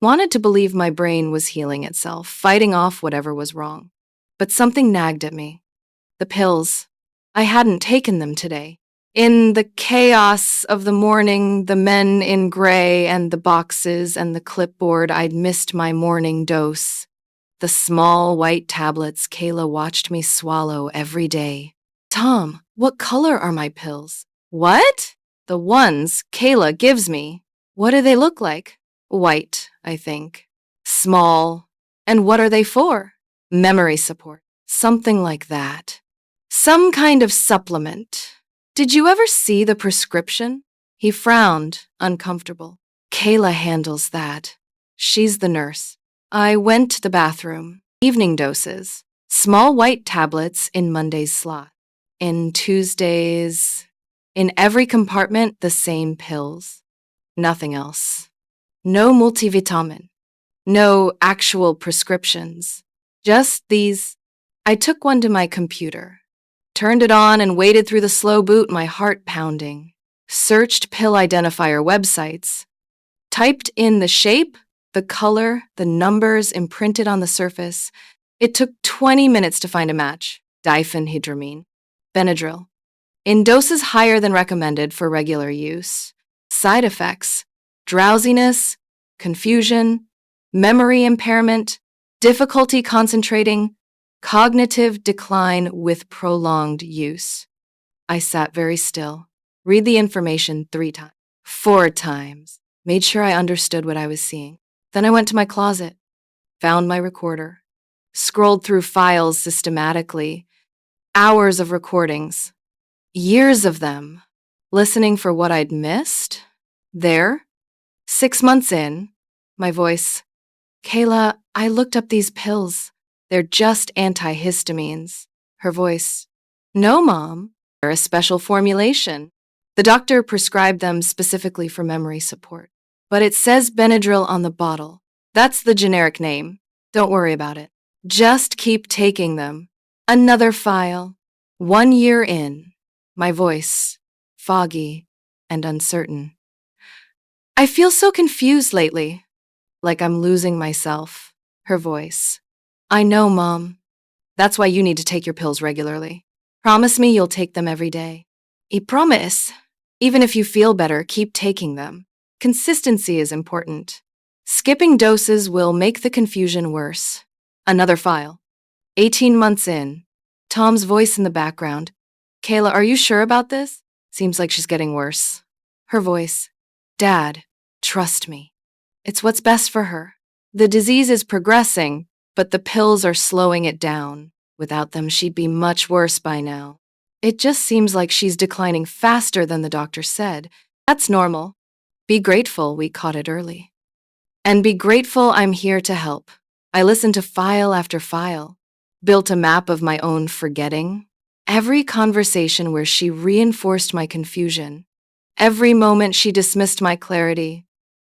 Wanted to believe my brain was healing itself, fighting off whatever was wrong. But something nagged at me. The pills. I hadn't taken them today. In the chaos of the morning, the men in gray and the boxes and the clipboard, I'd missed my morning dose. The small white tablets Kayla watched me swallow every day. Tom, what color are my pills? What? The ones Kayla gives me. What do they look like? White, I think. Small. And what are they for? Memory support. Something like that. Some kind of supplement. Did you ever see the prescription? He frowned, uncomfortable. Kayla handles that. She's the nurse. I went to the bathroom. Evening doses. Small white tablets in Monday's slot. In Tuesdays. In every compartment, the same pills. Nothing else. No multivitamin. No actual prescriptions. Just these. I took one to my computer. Turned it on and waited through the slow boot, my heart pounding. Searched pill identifier websites. Typed in the shape, the color, the numbers imprinted on the surface. It took 20 minutes to find a match. Diphenhydramine. Benadryl. In doses higher than recommended for regular use. Side effects. Drowsiness, confusion, memory impairment, difficulty concentrating, cognitive decline with prolonged use. I sat very still, read the information 3 times, 4 times, made sure I understood what I was seeing. Then I went to my closet, found my recorder, scrolled through files systematically, hours of recordings, years of them, listening for what I'd missed. There, 6 months in, my voice, Kayla, I looked up these pills. They're just antihistamines. Her voice, no, Mom, they're a special formulation. The doctor prescribed them specifically for memory support. But it says Benadryl on the bottle. That's the generic name. Don't worry about it. Just keep taking them. Another file. 1 year in. My voice, foggy and uncertain. I feel so confused lately, like I'm losing myself. Her voice. I know, Mom. That's why you need to take your pills regularly. Promise me you'll take them every day. I promise. Even if you feel better, keep taking them. Consistency is important. Skipping doses will make the confusion worse. Another file. 18 months in. Tom's voice in the background. Kayla, are you sure about this? Seems like she's getting worse. Her voice. Dad, trust me. It's what's best for her. The disease is progressing, but the pills are slowing it down. Without them, she'd be much worse by now. It just seems like she's declining faster than the doctor said. That's normal. Be grateful we caught it early. And be grateful I'm here to help. I listened to file after file, built a map of my own forgetting. Every conversation where she reinforced my confusion. Every moment she dismissed my clarity.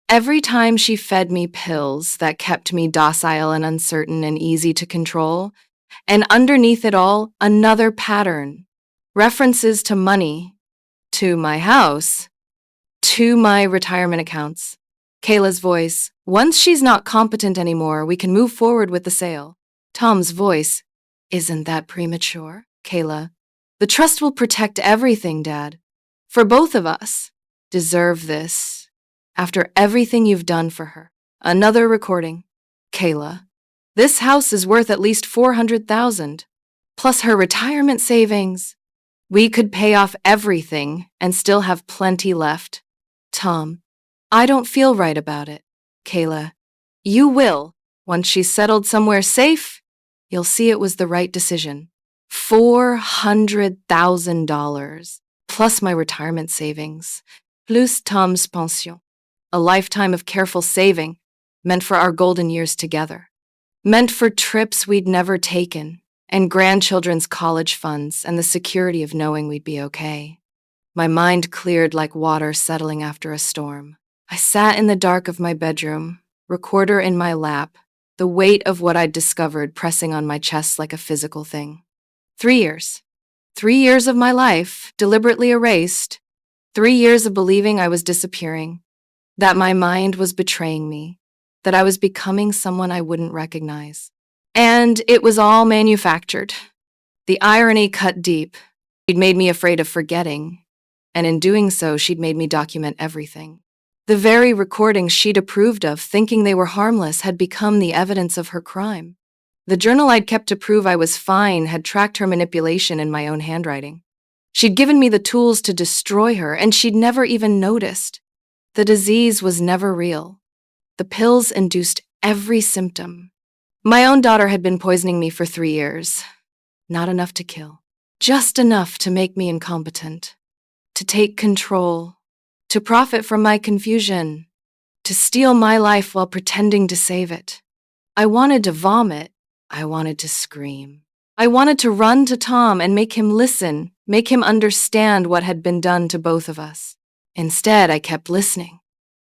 Every time she fed me pills that kept me docile and uncertain and easy to control, and underneath it all, another pattern. References to money, to my house, to my retirement accounts. Kayla's voice, once she's not competent anymore, we can move forward with the sale. Tom's voice, isn't that premature? Kayla, the trust will protect everything, Dad. For both of us. Deserve this. After everything you've done for her. Another recording. Kayla, this house is worth at least $400,000, plus her retirement savings. We could pay off everything and still have plenty left. Tom, I don't feel right about it. Kayla, you will. Once she's settled somewhere safe, you'll see it was the right decision. $400,000, plus my retirement savings, plus Tom's pension. A lifetime of careful saving, meant for our golden years together. Meant for trips we'd never taken, and grandchildren's college funds and the security of knowing we'd be okay. My mind cleared like water settling after a storm. I sat in the dark of my bedroom, recorder in my lap, the weight of what I'd discovered pressing on my chest like a physical thing. 3 years. 3 years of my life, deliberately erased. 3 years of believing I was disappearing, that my mind was betraying me, that I was becoming someone I wouldn't recognize. And it was all manufactured. The irony cut deep. She'd made me afraid of forgetting, and in doing so, she'd made me document everything. The very recordings she'd approved of, thinking they were harmless, had become the evidence of her crime. The journal I'd kept to prove I was fine had tracked her manipulation in my own handwriting. She'd given me the tools to destroy her, and she'd never even noticed. The disease was never real. The pills induced every symptom. My own daughter had been poisoning me for 3 years. Not enough to kill. Just enough to make me incompetent. To take control. To profit from my confusion. To steal my life while pretending to save it. I wanted to vomit. I wanted to scream. I wanted to run to Tom and make him listen, make him understand what had been done to both of us. Instead, I kept listening.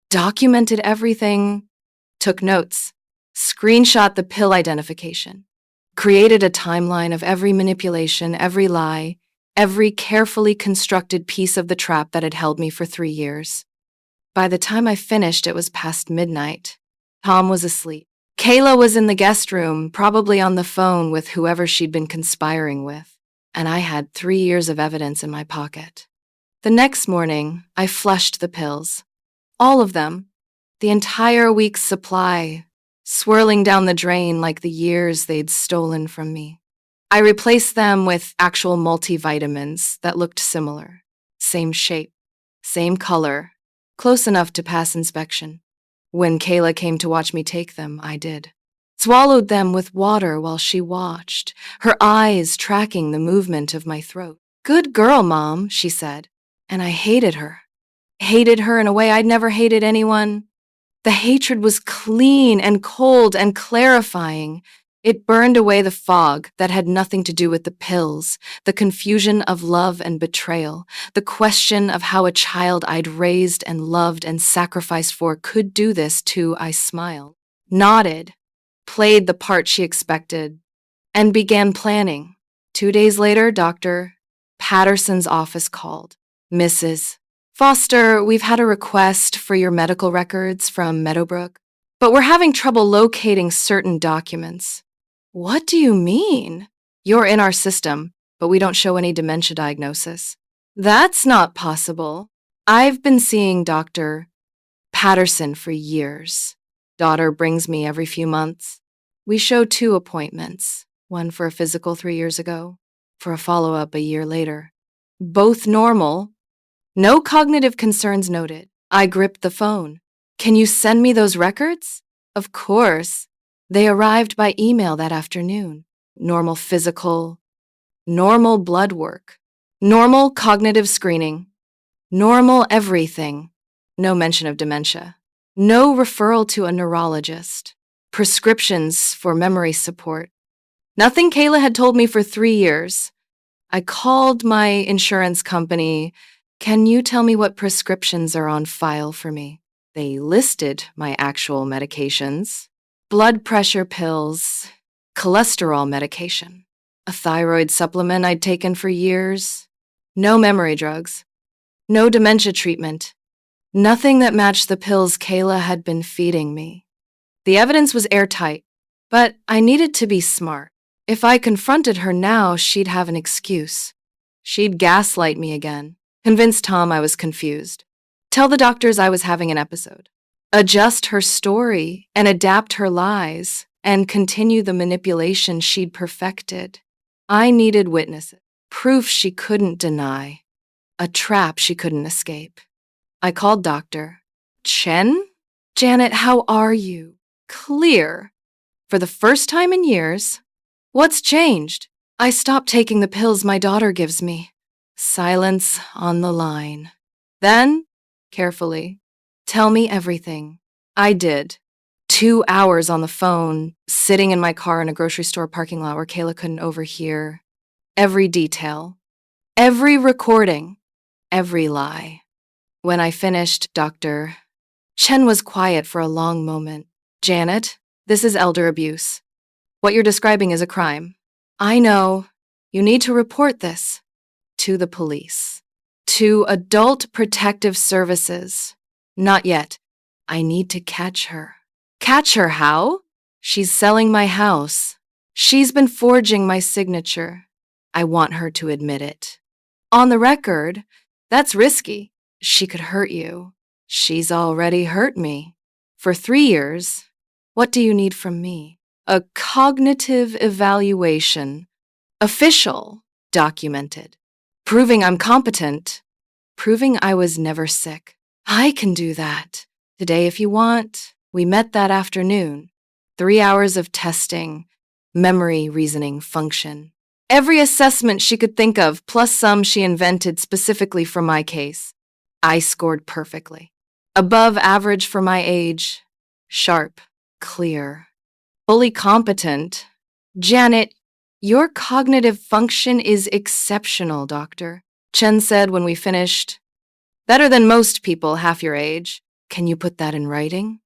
Documented everything. Took notes. Screenshot the pill identification. Created a timeline of every manipulation, every lie, every carefully constructed piece of the trap that had held me for 3 years. By the time I finished, it was past midnight. Tom was asleep. Kayla was in the guest room, probably on the phone with whoever she'd been conspiring with, and I had 3 years of evidence in my pocket. The next morning, I flushed the pills. All of them. The entire week's supply, swirling down the drain like the years they'd stolen from me. I replaced them with actual multivitamins that looked similar. Same shape, same color, close enough to pass inspection. When Kayla came to watch me take them, I did. Swallowed them with water while she watched, her eyes tracking the movement of my throat. Good girl, Mom, she said, and I hated her. Hated her in a way I'd never hated anyone. The hatred was clean and cold and clarifying. It burned away the fog that had nothing to do with the pills, the confusion of love and betrayal, the question of how a child I'd raised and loved and sacrificed for could do this too. I smiled, nodded, played the part she expected, and began planning. 2 days later, Dr. Patterson's office called. Mrs. Foster, we've had a request for your medical records from Meadowbrook, but we're having trouble locating certain documents. What do you mean? You're in our system, but we don't show any dementia diagnosis. That's not possible. I've been seeing Dr. Patterson for years. Daughter brings me every few months. We show 2 appointments, one for a physical 3 years ago, for a follow-up a year later. Both normal. No cognitive concerns noted. I gripped the phone. Can you send me those records? Of course. They arrived by email that afternoon. Normal physical, normal blood work, normal cognitive screening, normal everything. No mention of dementia. No referral to a neurologist. Prescriptions for memory support. Nothing Kayla had told me for 3 years. I called my insurance company. Can you tell me what prescriptions are on file for me? They listed my actual medications: blood pressure pills, cholesterol medication, a thyroid supplement I'd taken for years, no memory drugs, no dementia treatment, nothing that matched the pills Kayla had been feeding me. The evidence was airtight, but I needed to be smart. If I confronted her now, she'd have an excuse. She'd gaslight me again, convince Tom I was confused, tell the doctors I was having an episode, adjust her story and adapt her lies, and continue the manipulation she'd perfected. I needed witnesses, proof she couldn't deny, a trap she couldn't escape. I called Dr. Chen? Janet, how are you? Clear. For the first time in years. What's changed? I stopped taking the pills my daughter gives me. Silence on the line. Then, carefully, tell me everything. I did. 2 hours on the phone, sitting in my car in a grocery store parking lot where Kayla couldn't overhear. Every detail. Every recording. Every lie. When I finished, Dr. Chen was quiet for a long moment. Janet, this is elder abuse. What you're describing is a crime. I know. You need to report this to the police, to Adult Protective Services. Not yet. I need to catch her. Catch her how? She's selling my house. She's been forging my signature. I want her to admit it. On the record, that's risky. She could hurt you. She's already hurt me. For 3 years. What do you need from me? A cognitive evaluation. Official. Documented. Proving I'm competent. Proving I was never sick. I can do that. Today if you want. We met that afternoon. 3 hours of testing. Memory, reasoning, function. Every assessment she could think of, plus some she invented specifically for my case. I scored perfectly. Above average for my age. Sharp. Clear. Fully competent. Janet, your cognitive function is exceptional, Doctor. Chen said when we finished. Better than most people half your age. Can you put that in writing?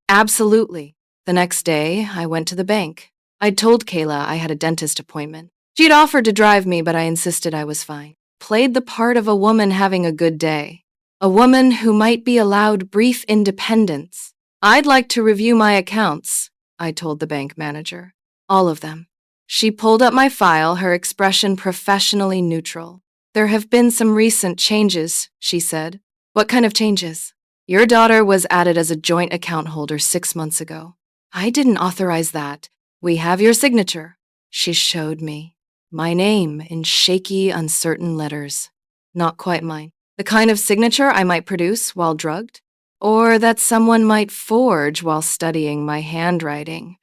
Absolutely. The next day, I went to the bank. I'd told Kayla I had a dentist appointment. She'd offered to drive me, but I insisted I was fine. Played the part of a woman having a good day. A woman who might be allowed brief independence. I'd like to review my accounts, I told the bank manager. All of them. She pulled up my file, her expression professionally neutral. There have been some recent changes, she said. What kind of changes? Your daughter was added as a joint account holder 6 months ago. I didn't authorize that. We have your signature. She showed me. My name in shaky, uncertain letters. Not quite mine. The kind of signature I might produce while drugged, or that someone might forge while studying my handwriting.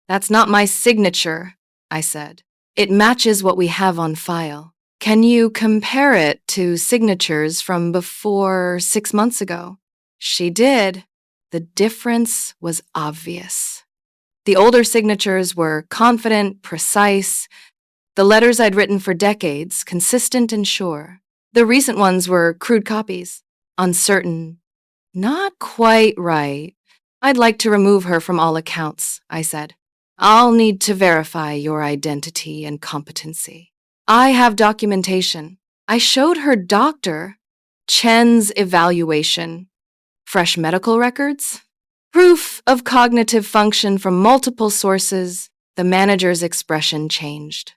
That's not my signature, I said. It matches what we have on file. Can you compare it to signatures from before 6 months ago? She did. The difference was obvious. The older signatures were confident, precise. The letters I'd written for decades, consistent and sure. The recent ones were crude copies, uncertain. Not quite right. I'd like to remove her from all accounts, I said. I'll need to verify your identity and competency. I have documentation. I showed her Dr. Chen's evaluation. Fresh medical records? Proof of cognitive function from multiple sources. The manager's expression changed.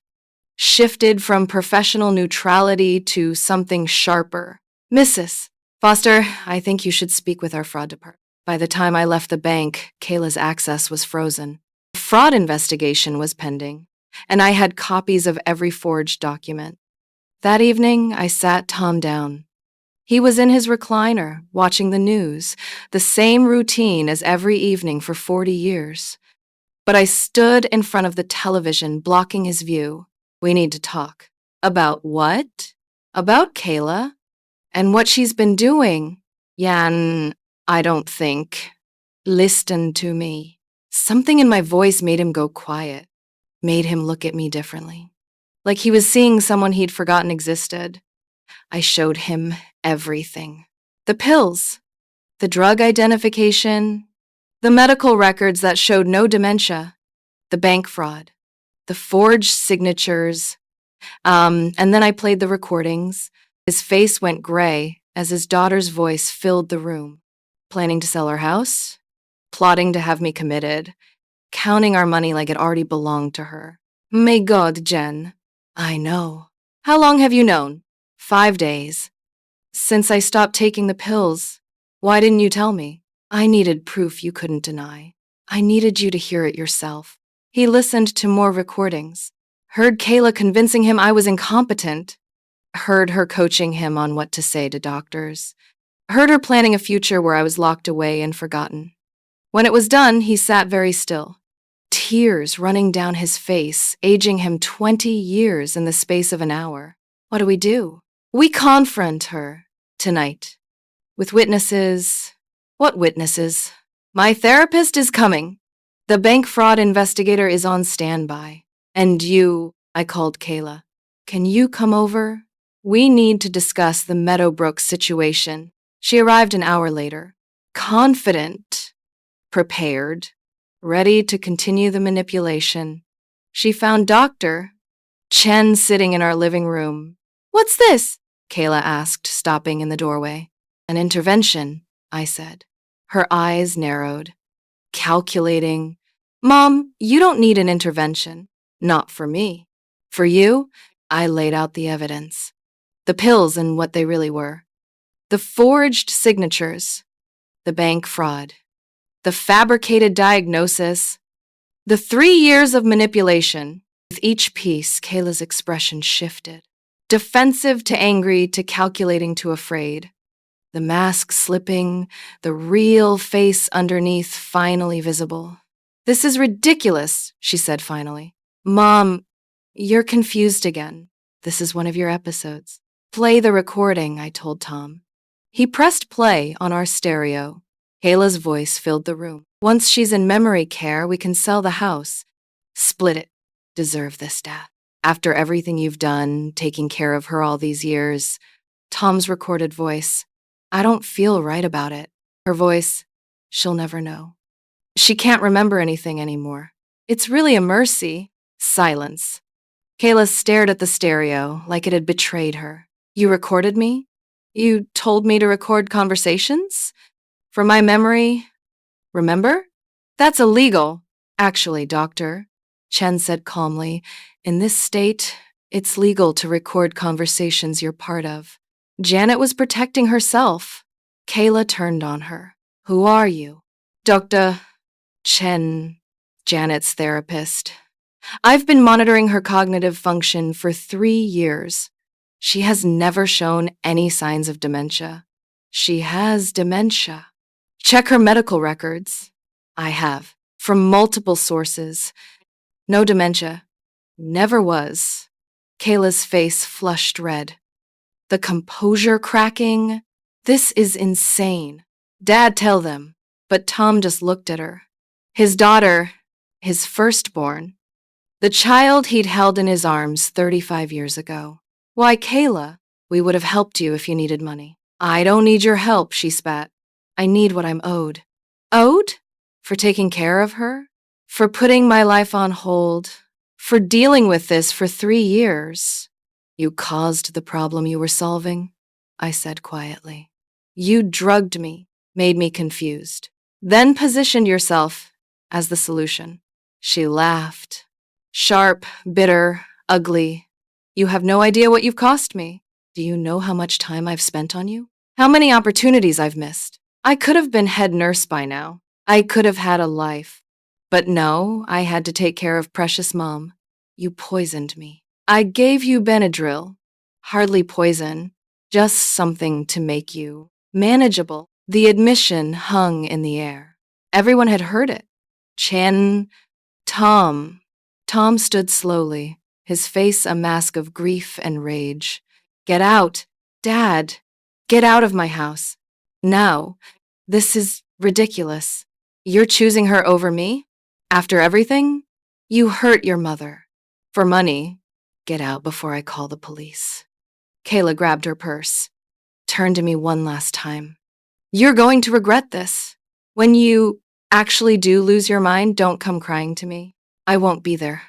Shifted from professional neutrality to something sharper. Mrs. Foster, I think you should speak with our fraud department. By the time I left the bank, Kayla's access was frozen. A fraud investigation was pending, and I had copies of every forged document. That evening, I sat Tom down. He was in his recliner, watching the news, the same routine as every evening for 40 years. But I stood in front of the television, blocking his view. We need to talk. About what? About Kayla. And what she's been doing. Jan, I don't think. Listen to me. Something in my voice made him go quiet, made him look at me differently. Like he was seeing someone he'd forgotten existed. I showed him everything. The pills. The drug identification, the medical records that showed no dementia, the bank fraud, the forged signatures, and then I played the recordings. His face went gray as his daughter's voice filled the room. Planning to sell our house? Plotting to have me committed? Counting our money like it already belonged to her. May God, Jen. I know. How long have you known? 5 days. Since I stopped taking the pills. Why didn't you tell me? I needed proof you couldn't deny. I needed you to hear it yourself. He listened to more recordings. Heard Kayla convincing him I was incompetent. Heard her coaching him on what to say to doctors. Heard her planning a future where I was locked away and forgotten. When it was done, he sat very still. Tears running down his face, aging him 20 years in the space of an hour. What do? We confront her tonight with witnesses. What witnesses? My therapist is coming. The bank fraud investigator is on standby. And you, I called Kayla. Can you come over? We need to discuss the Meadowbrook situation. She arrived an hour later. Confident, prepared, ready to continue the manipulation. She found Dr. Chen sitting in our living room. What's this? Kayla asked, stopping in the doorway. An intervention, I said. Her eyes narrowed. Calculating. Mom, you don't need an intervention. Not for me. For you, I laid out the evidence. The pills and what they really were. The forged signatures. The bank fraud. The fabricated diagnosis. The 3 years of manipulation. With each piece, Kayla's expression shifted. Defensive to angry to calculating to afraid. The mask slipping, the real face underneath finally visible. This is ridiculous, she said finally. Mom, you're confused again. This is one of your episodes. Play the recording, I told Tom. He pressed play on our stereo. Kayla's voice filled the room. Once she's in memory care, we can sell the house. Split it. Deserve this, Dad. After everything you've done, taking care of her all these years. Tom's recorded voice. I don't feel right about it. Her voice. She'll never know. She can't remember anything anymore. It's really a mercy. Silence. Kayla stared at the stereo like it had betrayed her. You recorded me? You told me to record conversations? From my memory, remember? That's illegal. Actually, Doctor, Chen said calmly, in this state, it's legal to record conversations you're part of. Janet was protecting herself. Kayla turned on her. Who are you? Dr. Chen, Janet's therapist. I've been monitoring her cognitive function for 3 years. She has never shown any signs of dementia. She has dementia. Check her medical records. I have. From multiple sources. No dementia. Never was. Kayla's face flushed red. The composure cracking. This is insane. Dad, tell them. But Tom just looked at her. His daughter, his firstborn. The child he'd held in his arms 35 years ago. Why, Kayla, we would have helped you if you needed money. I don't need your help, she spat. I need what I'm owed. Owed? For taking care of her? For putting my life on hold? For dealing with this for 3 years? You caused the problem you were solving, I said quietly. You drugged me, made me confused, then positioned yourself as the solution. She laughed. Sharp, bitter, ugly. You have no idea what you've cost me. Do you know how much time I've spent on you? How many opportunities I've missed? I could have been head nurse by now. I could have had a life. But no, I had to take care of precious Mom. You poisoned me. I gave you Benadryl. Hardly poison, just something to make you manageable. The admission hung in the air. Everyone had heard it. Chen, Tom. Tom stood slowly, his face a mask of grief and rage. Get out, Dad. Get out of my house. Now. This is ridiculous. You're choosing her over me? After everything? You hurt your mother. For money. Get out before I call the police. Kayla grabbed her purse, turned to me one last time. You're going to regret this. When you actually do lose your mind, don't come crying to me. I won't be there.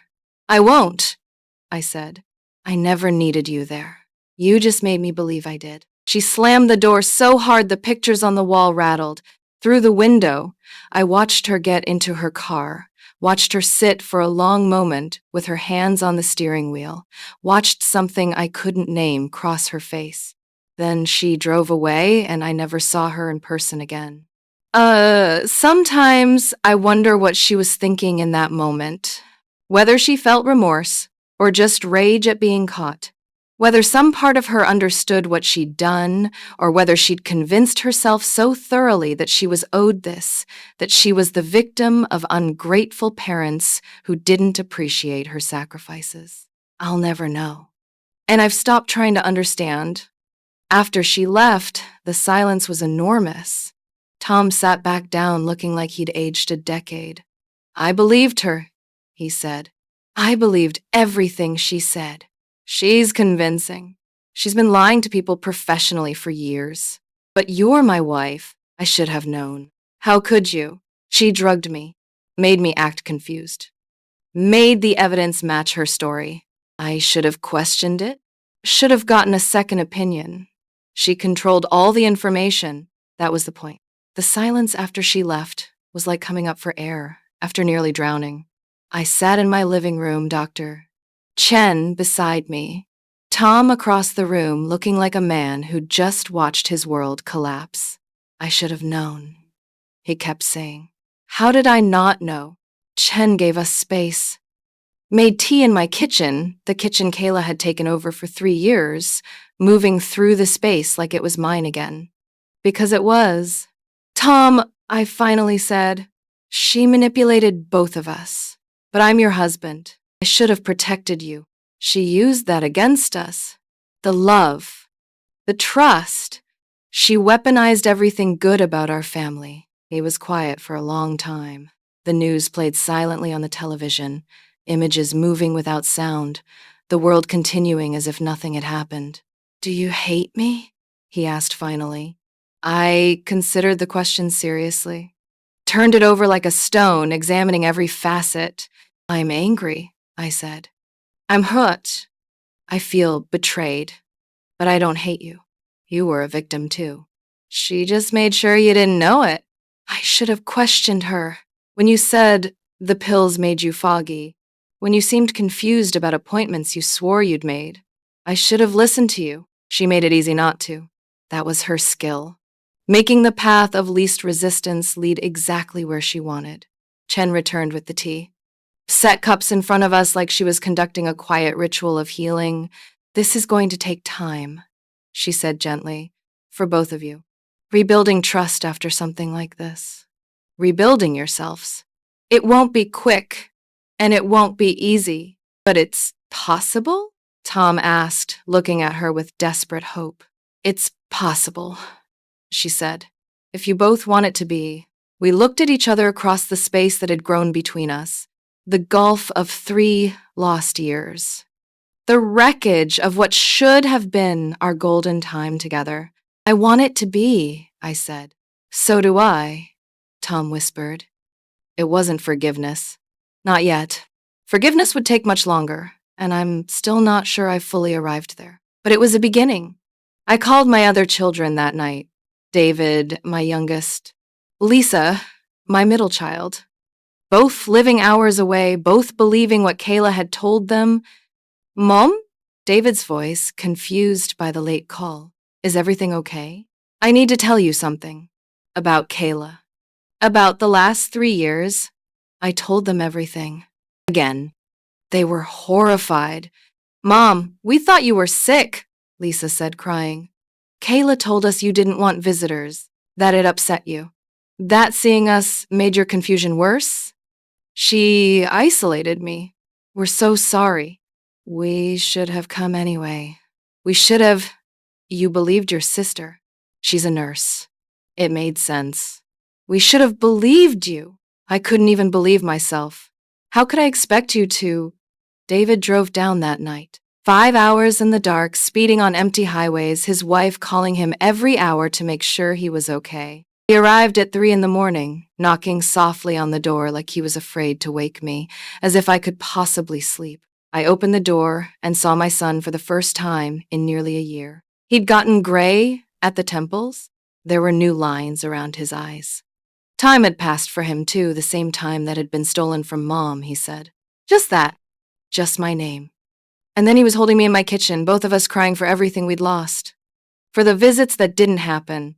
I won't, I said. I never needed you there. You just made me believe I did. She slammed the door so hard the pictures on the wall rattled. Through the window, I watched her get into her car, watched her sit for a long moment with her hands on the steering wheel, watched something I couldn't name cross her face. Then she drove away and I never saw her in person again. Sometimes I wonder what she was thinking in that moment. Whether she felt remorse or just rage at being caught. Whether some part of her understood what she'd done, or whether she'd convinced herself so thoroughly that she was owed this, that she was the victim of ungrateful parents who didn't appreciate her sacrifices. I'll never know. And I've stopped trying to understand. After she left, the silence was enormous. Tom sat back down looking like he'd aged a decade. I believed her, he said. I believed everything she said. She's convincing. She's been lying to people professionally for years. But you're my wife. I should have known. How could you? She drugged me, made me act confused, made the evidence match her story. I should have questioned it, should have gotten a second opinion. She controlled all the information. That was the point. The silence after she left was like coming up for air after nearly drowning. I sat in my living room, Doctor. Chen beside me. Tom across the room looking like a man who'd just watched his world collapse. I should have known, he kept saying. How did I not know? Chen gave us space. Made tea in my kitchen, the kitchen Kayla had taken over for 3 years, moving through the space like it was mine again. Because it was. Tom, I finally said, she manipulated both of us. But I'm your husband. I should have protected you. She used that against us. The love, the trust. She weaponized everything good about our family. He was quiet for a long time. The news played silently on the television, images moving without sound, the world continuing as if nothing had happened. Do you hate me? He asked finally. I considered the question seriously. Turned it over like a stone, examining every facet. I'm angry, I said. I'm hurt. I feel betrayed. But I don't hate you. You were a victim too. She just made sure you didn't know it. I should have questioned her. When you said the pills made you foggy, when you seemed confused about appointments you swore you'd made, I should have listened to you. She made it easy not to. That was her skill. Making the path of least resistance lead exactly where she wanted. Chen returned with the tea. Set cups in front of us like she was conducting a quiet ritual of healing. This is going to take time, she said gently, for both of you. Rebuilding trust after something like this. Rebuilding yourselves. It won't be quick, and it won't be easy, but it's possible? Tom asked, looking at her with desperate hope. It's possible, she said. If you both want it to be. We looked at each other across the space that had grown between us. The gulf of 3 lost years. The wreckage of what should have been our golden time together. I want it to be, I said. So do I, Tom whispered. It wasn't forgiveness. Not yet. Forgiveness would take much longer, and I'm still not sure I've fully arrived there. But it was a beginning. I called my other children that night. David, my youngest. Lisa, my middle child. Both living hours away, both believing what Kayla had told them. Mom? David's voice, confused by the late call. Is everything okay? I need to tell you something. About Kayla. About the last 3 years. I told them everything. Again. They were horrified. Mom, we thought you were sick, Lisa said, crying. Kayla told us you didn't want visitors, that it upset you. That seeing us made your confusion worse? She isolated me. We're so sorry. We should have come anyway. We should have. You believed your sister. She's a nurse. It made sense. We should have believed you. I couldn't even believe myself. How could I expect you to? David drove down that night. 5 hours in the dark, speeding on empty highways, his wife calling him every hour to make sure he was okay. He arrived at 3 in the morning, knocking softly on the door like he was afraid to wake me, as if I could possibly sleep. I opened the door and saw my son for the first time in nearly a year. He'd gotten gray at the temples. There were new lines around his eyes. Time had passed for him, too, the same time that had been stolen from Mom, he said. Just that. Just my name. And then he was holding me in my kitchen, both of us crying for everything we'd lost. For the visits that didn't happen.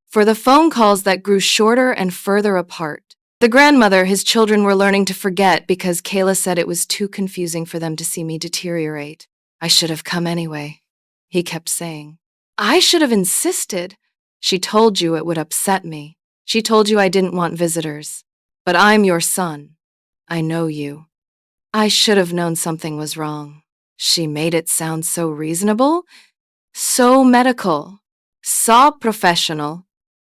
For the phone calls that grew shorter and further apart. The grandmother his children were learning to forget because Kayla said it was too confusing for them to see me deteriorate. I should have come anyway, he kept saying. I should have insisted. She told you it would upset me. She told you I didn't want visitors. But I'm your son. I know you. I should have known something was wrong. She made it sound so reasonable, so medical, so professional.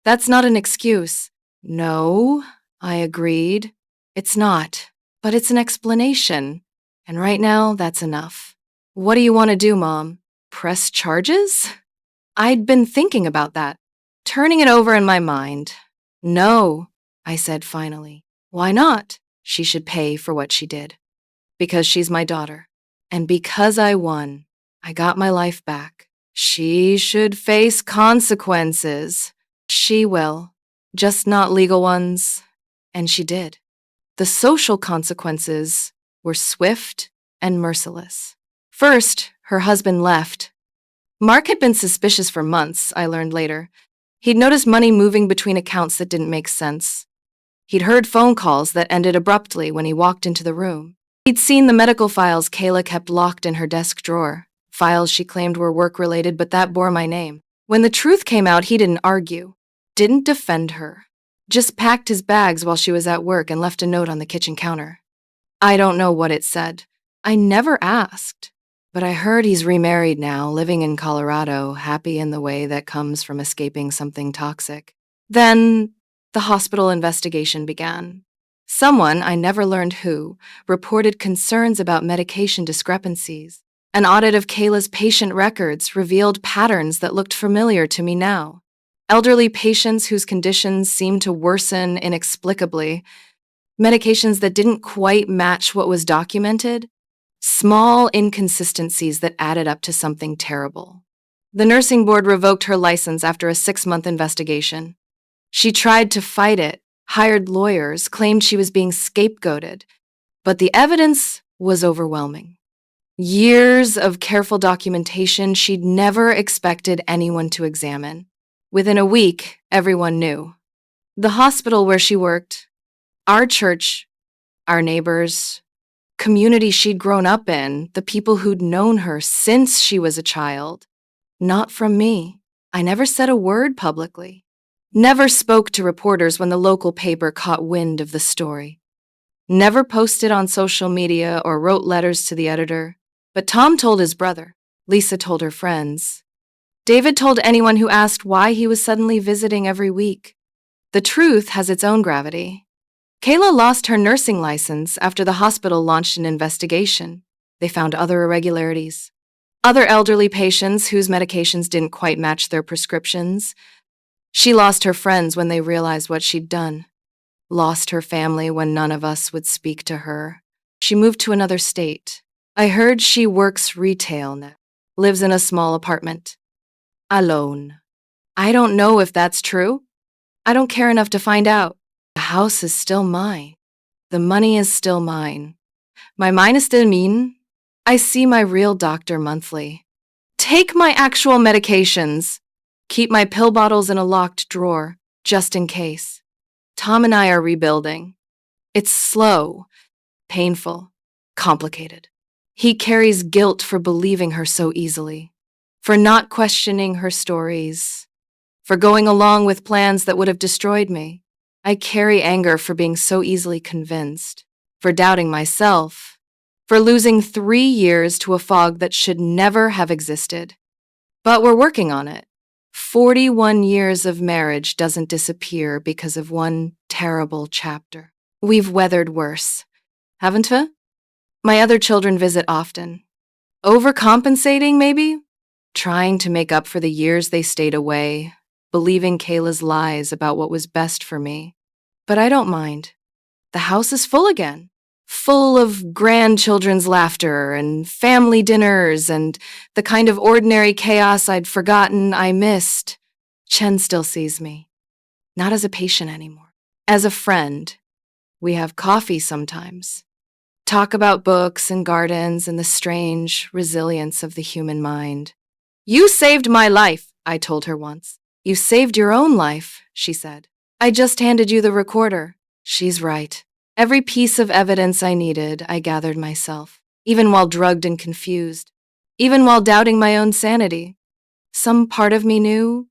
That's not an excuse. No, I agreed. It's not, but it's an explanation. And right now, that's enough. What do you want to do, Mom? Press charges? I'd been thinking about that, turning it over in my mind. No, I said finally. Why not? She should pay for what she did. Because she's my daughter. And because I won, I got my life back. She should face consequences. She will, just not legal ones. And she did. The social consequences were swift and merciless. First, her husband left. Mark had been suspicious for months, I learned later. He'd noticed money moving between accounts that didn't make sense. He'd heard phone calls that ended abruptly when he walked into the room. He'd seen the medical files Kayla kept locked in her desk drawer, files she claimed were work-related, but that bore my name. When the truth came out, he didn't argue, didn't defend her, just packed his bags while she was at work and left a note on the kitchen counter. I don't know what it said. I never asked, but I heard he's remarried now, living in Colorado, happy in the way that comes from escaping something toxic. Then the hospital investigation began. Someone, I never learned who, reported concerns about medication discrepancies. An audit of Kayla's patient records revealed patterns that looked familiar to me now. Elderly patients whose conditions seemed to worsen inexplicably, medications that didn't quite match what was documented, small inconsistencies that added up to something terrible. The nursing board revoked her license after a 6-month investigation. She tried to fight it, hired lawyers, claimed she was being scapegoated, but the evidence was overwhelming. Years of careful documentation she'd never expected anyone to examine. Within a week, everyone knew. The hospital where she worked, our church, our neighbors, community she'd grown up in, the people who'd known her since she was a child. Not from me. I never said a word publicly. Never spoke to reporters when the local paper caught wind of the story. Never posted on social media or wrote letters to the editor. But Tom told his brother. Lisa told her friends. David told anyone who asked why he was suddenly visiting every week. The truth has its own gravity. Kayla lost her nursing license after the hospital launched an investigation. They found other irregularities. Other elderly patients whose medications didn't quite match their prescriptions. She lost her friends when they realized what she'd done. Lost her family when none of us would speak to her. She moved to another state. I heard she works retail now. Lives in a small apartment. Alone. I don't know if that's true. I don't care enough to find out. The house is still mine. The money is still mine. My mind is still mine. I see my real doctor monthly. Take my actual medications. Keep my pill bottles in a locked drawer, just in case. Tom and I are rebuilding. It's slow, painful, complicated. He carries guilt for believing her so easily, for not questioning her stories, for going along with plans that would have destroyed me. I carry anger for being so easily convinced, for doubting myself, for losing 3 years to a fog that should never have existed. But we're working on it. 41 years of marriage doesn't disappear because of one terrible chapter. We've weathered worse, haven't we? My other children visit often. Overcompensating, maybe? Trying to make up for the years they stayed away, believing Kayla's lies about what was best for me. But I don't mind. The house is full again. Full of grandchildren's laughter and family dinners and the kind of ordinary chaos I'd forgotten I missed. Chen still sees me. Not as a patient anymore. As a friend. We have coffee sometimes. Talk about books and gardens and the strange resilience of the human mind. You saved my life, I told her once. You saved your own life, she said. I just handed you the recorder. She's right. Every piece of evidence I needed, I gathered myself, even while drugged and confused, even while doubting my own sanity. Some part of me knew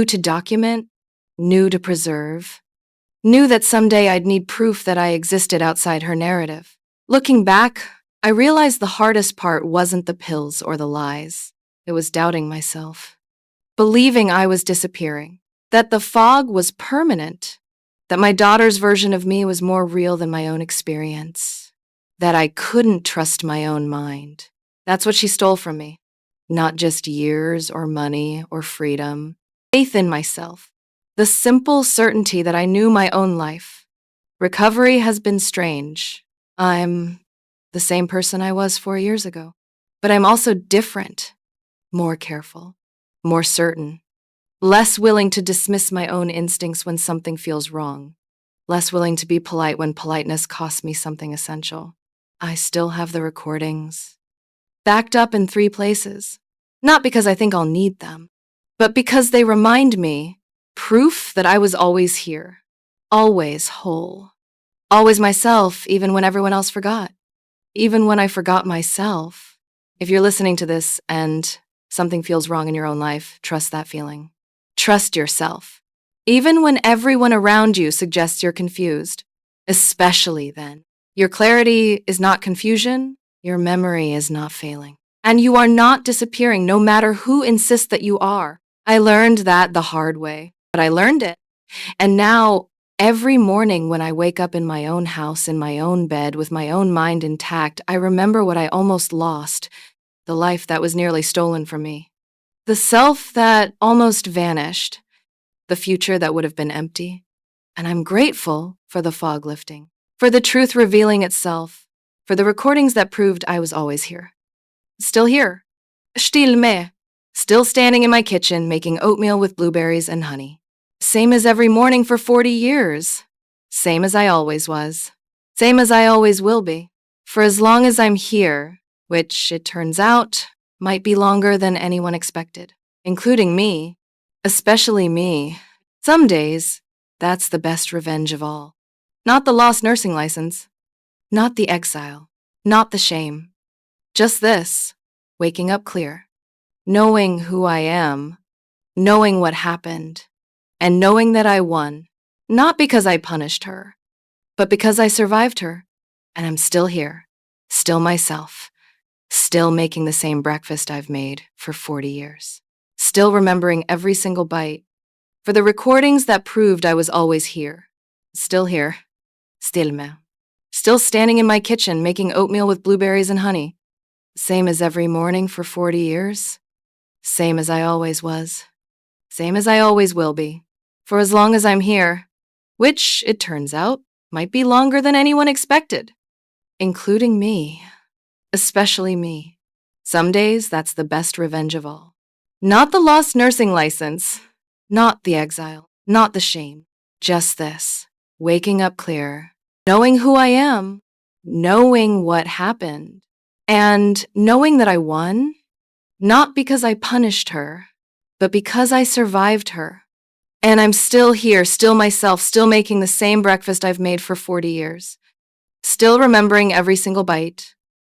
to document, knew to preserve, knew that someday I'd need proof that I existed outside her narrative. Looking back, I realized the hardest part wasn't the pills or the lies. It was doubting myself, believing I was disappearing, that the fog was permanent, that my daughter's version of me was more real than my own experience, that I couldn't trust my own mind. That's what she stole from me. Not just years or money or freedom, faith in myself, the simple certainty that I knew my own life. Recovery has been strange. I'm the same person I was 4 years ago, but I'm also different, more careful, more certain. Less willing to dismiss my own instincts when something feels wrong. Less willing to be polite when politeness costs me something essential. I still have the recordings. Backed up in 3 places. Not because I think I'll need them, but because they remind me, proof that I was always here. Always whole. Always myself, even when everyone else forgot. Even when I forgot myself. If you're listening to this and something feels wrong in your own life, trust that feeling. Trust yourself, even when everyone around you suggests you're confused, especially then. Your clarity is not confusion, your memory is not failing, and you are not disappearing no matter who insists that you are. I learned that the hard way, but I learned it. And now, every morning when I wake up in my own house, in my own bed, with my own mind intact, I remember what I almost lost, the life that was nearly stolen from me. The self that almost vanished, the future that would have been empty. And I'm grateful for the fog lifting, for the truth revealing itself, for the recordings that proved I was always here. Still here. Still me. Still standing in my kitchen making oatmeal with blueberries and honey. Same as every morning for 40 years. Same as I always was. Same as I always will be. For as long as I'm here, which it turns out might be longer than anyone expected, including me, especially me. Some days, that's the best revenge of all. Not the lost nursing license, not the exile, not the shame. Just this, waking up clear, knowing who I am, knowing what happened, and knowing that I won, not because I punished her, but because I survived her, and I'm still here, still myself. Still making the same breakfast I've made for 40 years. Still remembering every single bite. For the recordings that proved I was always here. Still here. Still me. Still standing in my kitchen making oatmeal with blueberries and honey. Same as every morning for 40 years. Same as I always was. Same as I always will be. For as long as I'm here. Which, it turns out, might be longer than anyone expected. Including me. Especially me. Some days, that's the best revenge of all. Not the lost nursing license, not the exile, not the shame. Just this, waking up clear, knowing who I am, knowing what happened, and knowing that I won, not because I punished her, but because I survived her. And I'm still here, still myself, still making the same breakfast I've made for 40 years. Still remembering every single bite.